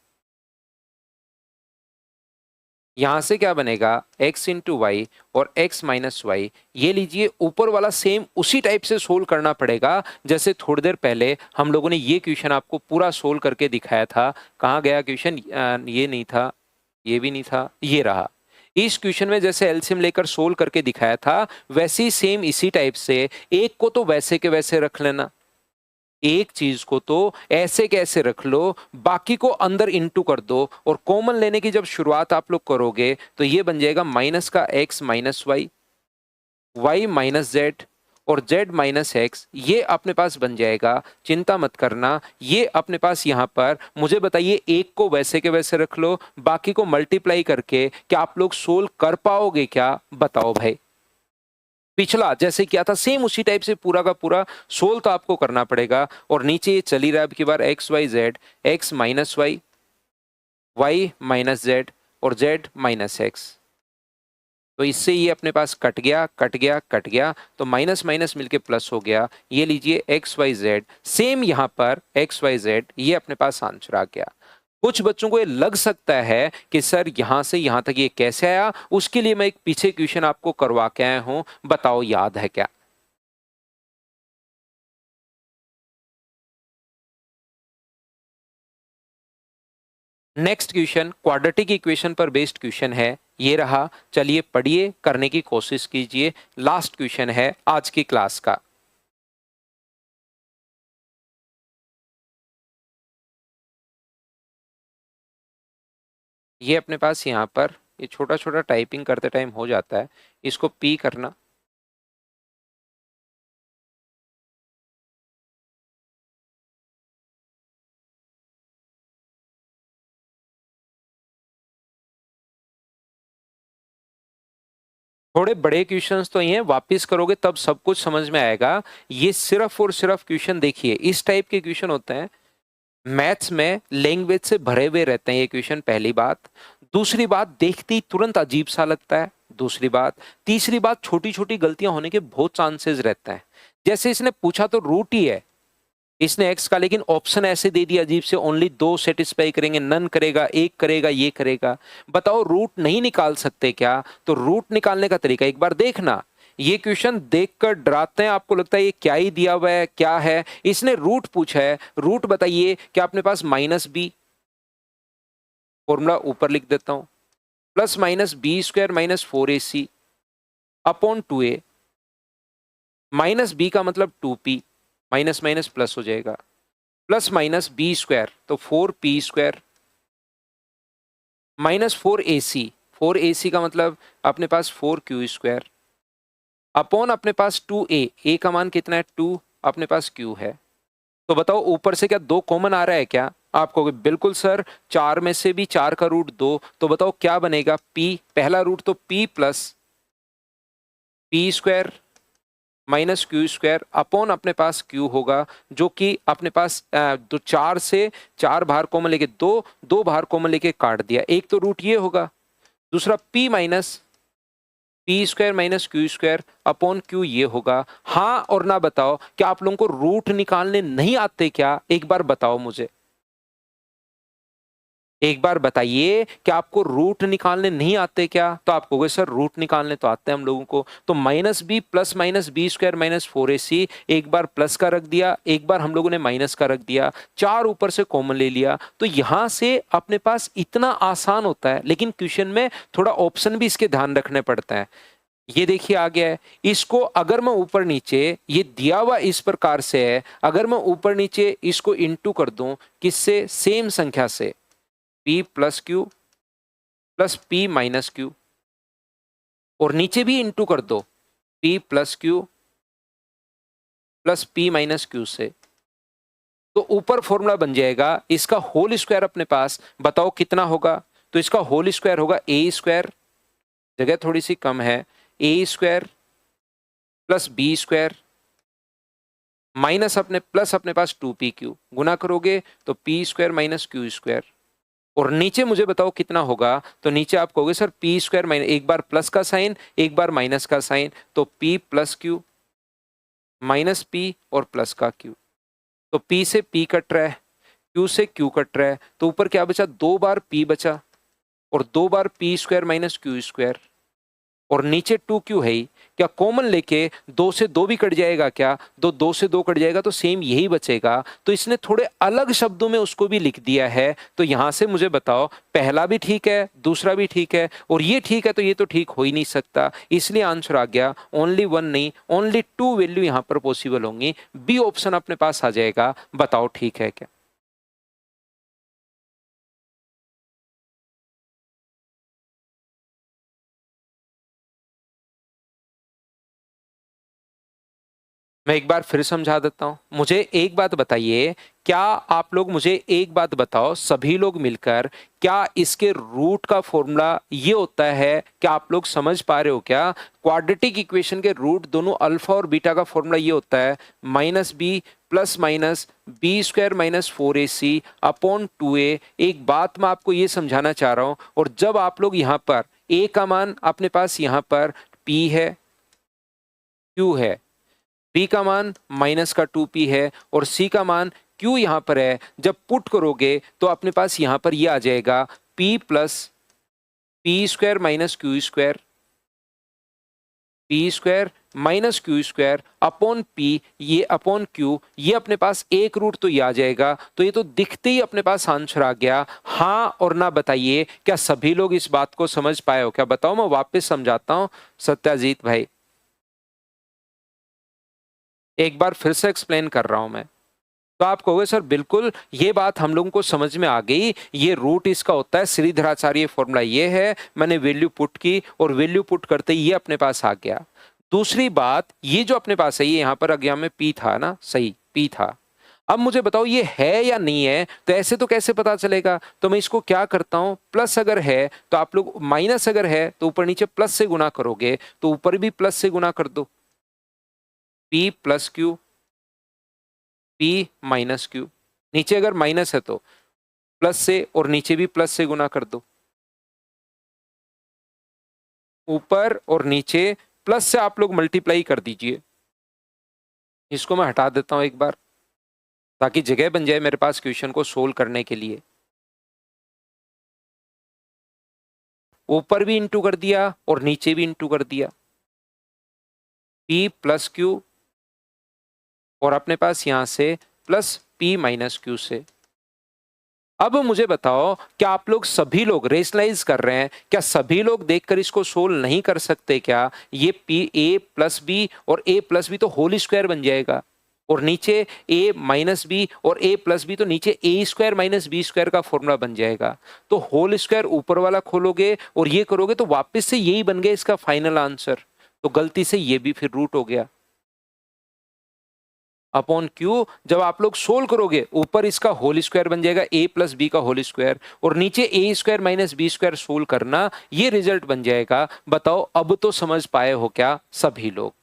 यहां से क्या बनेगा x इंटू वाई और x माइनस वाई। ये लीजिए ऊपर वाला सेम उसी टाइप से सोल्व करना पड़ेगा जैसे थोड़ी देर पहले हम लोगों ने ये क्वेश्चन आपको पूरा सोल्व करके दिखाया था। कहाँ गया क्वेश्चन, ये नहीं था, ये भी नहीं था, ये रहा। इस क्वेश्चन में जैसे एलसीएम लेकर सोल्व करके दिखाया था वैसे ही सेम इसी टाइप से, एक को तो वैसे के वैसे रख लेना, एक चीज को तो ऐसे कैसे रख लो, बाकी को अंदर इंटू कर दो, और कॉमन लेने की जब शुरुआत आप लोग करोगे तो ये बन जाएगा माइनस का x minus Y, Y minus Z और z माइनस एक्स। ये अपने पास बन जाएगा, चिंता मत करना, ये अपने पास यहां पर मुझे बताइए एक को वैसे के वैसे रख लो, बाकी को मल्टीप्लाई करके क्या आप लोग सोल्व कर पाओगे क्या, बताओ भाई। पिछला जैसे किया था सेम उसी टाइप से पूरा का पूरा सोल्व तो आपको करना पड़ेगा। और नीचे ये चली रहा है अब की बार X Y Z, x minus Y, Y minus Z और जेड माइनस एक्स। तो इससे ये अपने पास कट गया कट गया कट गया, तो माइनस माइनस मिलके प्लस हो गया। ये लीजिए एक्स वाई जेड, सेम यहाँ पर एक्स वाई जेड, ये अपने पास आंसर आ गया। कुछ बच्चों को ये लग सकता है कि सर यहां से यहां तक ये कैसे आया, उसके लिए मैं एक पीछे क्वेश्चन आपको करवा के आया हूं, बताओ याद है क्या। नेक्स्ट क्वेश्चन क्वाड्रेटिक इक्वेशन पर बेस्ड क्वेश्चन है, ये रहा। चलिए पढ़िए, करने की कोशिश कीजिए, लास्ट क्वेश्चन है आज की क्लास का। ये अपने पास यहाँ पर ये छोटा छोटा टाइपिंग करते टाइम हो जाता है, इसको P करना, थोड़े बड़े क्वेश्चंस तो ये हैं, वापस करोगे तब सब कुछ समझ में आएगा। ये सिर्फ और सिर्फ क्वेश्चन देखिए, इस टाइप के क्वेश्चन होते हैं मैथ्स में, लैंग्वेज से भरे हुए रहते हैं ये क्वेश्चन, पहली बात। दूसरी बात, देखते ही तुरंत अजीब सा लगता है, दूसरी बात। तीसरी बात, छोटी छोटी गलतियां होने के बहुत चांसेस रहते हैं। जैसे इसने पूछा तो रूट ही है इसने एक्स का, लेकिन ऑप्शन ऐसे दे दिया अजीब से, ओनली 2 सेटिस्फाई करेंगे, नन करेगा, एक करेगा, ये करेगा। बताओ रूट नहीं निकाल सकते क्या? तो रूट निकालने का तरीका एक बार देखना। ये क्वेश्चन देखकर डराते हैं, आपको लगता है ये क्या ही दिया हुआ है, क्या है। इसने रूट पूछा है, रूट बताइए क्या अपने पास -b, फॉर्मूला ऊपर लिख देता हूं, plus minus b² - 4ac upon 2a, minus b का मतलब 2p, माइनस माइनस प्लस हो जाएगा, प्लस माइनस b² तो 4p² माइनस 4ac, 4ac का मतलब अपने पास 4q² अपॉन अपने पास 2a, a का मान कितना है 2, अपने पास q है। तो बताओ ऊपर से क्या 2 कॉमन आ रहा है क्या? आप कहोगे बिल्कुल सर, 4 में से भी 4 का रूट 2, तो बताओ क्या बनेगा? p, पहला रूट तो p plus p² minus q² upon अपने पास q होगा, जो कि अपने पास तो 4 से 4 बाहर कॉमन लेके 2, 2 बाहर कॉमन लेके काट दिया, एक तो रूट ये होगा, दूसरा p minus p² minus q² upon q ये होगा। हाँ और ना बताओ, क्या आप लोगों को रूट निकालने नहीं आते क्या? एक बार बताओ मुझे, एक बार बताइए कि आपको रूट निकालने नहीं आते क्या? तो आप कहोगे सर रूट निकालने तो आते हैं हम लोगों को। तो -b plus minus b² minus 4ac, एक बार प्लस का रख दिया, एक बार हम लोगों ने माइनस का रख दिया, 4 ऊपर से कॉमन ले लिया। तो यहां से अपने पास इतना आसान होता है, लेकिन क्वेश्चन में थोड़ा ऑप्शन भी इसके ध्यान रखने पड़ता है। ये देखिए आ गया है, इसको अगर मैं ऊपर नीचे, ये दिया हुआ इस प्रकार से है, अगर मैं ऊपर नीचे इसको इंटू कर दूं किससे? सेम संख्या से, p plus Q plus p minus Q, और नीचे भी इंटू कर दो p plus Q plus p minus Q से, तो ऊपर फॉर्मूला बन जाएगा इसका होल स्क्वायर अपने पास। बताओ कितना होगा? तो इसका होल स्क्वायर होगा a², जगह थोड़ी सी कम है, a² प्लस b² माइनस अपने प्लस अपने पास 2pq, गुना करोगे तो p² माइनस q², और नीचे मुझे बताओ कितना होगा? तो नीचे आप कहोगे सर p² माइनस, एक बार प्लस का साइन एक बार माइनस का साइन, तो p plus Q minus p और प्लस का q, तो p से p कट रहा है, q से q कट रहा है, तो ऊपर क्या बचा? 2 बार p बचा और 2 बार p² माइनस q², और नीचे 2q है ही, क्या कॉमन लेके 2 से 2 भी कट जाएगा क्या? 2 से 2 कट जाएगा तो सेम यही बचेगा। तो इसने थोड़े अलग शब्दों में उसको भी लिख दिया है। तो यहां से मुझे बताओ, पहला भी ठीक है, दूसरा भी ठीक है, और ये ठीक है, तो ये तो ठीक हो ही नहीं सकता, इसलिए आंसर आ गया ओनली 1 नहीं, ओनली 2 वैल्यू यहां पर पॉसिबल होंगी। बी ऑप्शन अपने पास आ जाएगा। बताओ ठीक है क्या? मैं एक बार फिर समझा देता हूँ। मुझे एक बात बताइए, क्या आप लोग मुझे एक बात बताओ, सभी लोग मिलकर, क्या इसके रूट का फॉर्मूला ये होता है? क्या आप लोग समझ पा रहे हो क्या? क्वाड्रेटिक इक्वेशन के रूट दोनों अल्फा और बीटा का फॉर्मूला ये होता है -b plus minus b² minus 4ac upon 2a। एक बात मैं आपको ये समझाना चाह रहा हूँ, और जब आप लोग यहाँ पर a का मान अपने पास यहाँ पर p है, q है, b का मान माइनस का 2p है, और c का मान q यहां पर है, जब पुट करोगे तो अपने पास यहां पर ये आ जाएगा p plus p² minus q² p² minus q² upon p, ये अपॉन q, ये अपने पास एक रूट तो ये आ जाएगा। तो ये तो दिखते ही अपने पास आंसर आ गया। हाँ और ना बताइए, क्या सभी लोग इस बात को समझ पाए हो क्या? बताओ, मैं वापस समझाता हूं सत्याजीत भाई, एक बार फिर से एक्सप्लेन कर रहा हूं मैं। तो आप कहोगे सर बिल्कुल ये बात हम लोगों को समझ में आ गई, ये रूट इसका होता है श्रीधराचार्य फॉर्मूला ये है, मैंने वैल्यू पुट की और वैल्यू पुट करते ही ये अपने पास आ गया। दूसरी बात, ये जो अपने पास है ये यहाँ पर एग्जाम में पी था ना, सही पी था। अब मुझे बताओ ये है या नहीं है, तो ऐसे तो कैसे पता चलेगा, तो मैं इसको क्या करता हूं, प्लस अगर है तो आप लोग, माइनस अगर है तो ऊपर नीचे प्लस से गुना करोगे, तो ऊपर भी प्लस से गुना कर दो, P plus Q, P minus Q. नीचे अगर माइनस है तो प्लस से और नीचे भी प्लस से गुना कर दो, ऊपर और नीचे प्लस से आप लोग मल्टीप्लाई कर दीजिए। इसको मैं हटा देता हूं एक बार ताकि जगह बन जाए मेरे पास क्वेश्चन को सोल्व करने के लिए। ऊपर भी इंटू कर दिया और नीचे भी इंटू कर दिया, पी प्लस क्यू और अपने पास यहां से प्लस पी माइनस क्यू से। अब मुझे बताओ क्या आप लोग सभी लोग रेशनलाइज कर रहे हैं, क्या सभी लोग देखकर इसको सोल्व नहीं कर सकते क्या? ये पी ए प्लस बी और ए प्लस बी तो होल स्क्वायर बन जाएगा, और नीचे ए माइनस बी और ए प्लस बी तो नीचे A square minus B square का फॉर्मूला बन जाएगा। तो होल स्क्वायर ऊपर वाला खोलोगे और ये करोगे तो वापस से यही बन गया इसका फाइनल आंसर। तो गलती से ये भी फिर रूट हो गया अपॉन क्यू। जब आप लोग सोल्व करोगे ऊपर इसका होल स्क्वायर बन जाएगा ए प्लस बी का होल स्क्वायर, और नीचे A square minus B square solve करना, ये रिजल्ट बन जाएगा। बताओ अब तो समझ पाए हो क्या सभी लोग?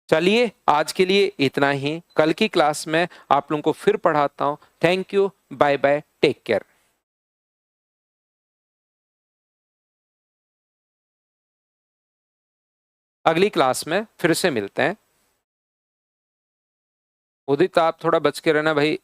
चलिए आज के लिए इतना ही, कल की क्लास में आप लोगों को फिर पढ़ाता हूं। Thank you, bye bye, take care. अगली क्लास में फिर से मिलते हैं। उदित आप थोड़ा बच के रहना भाई।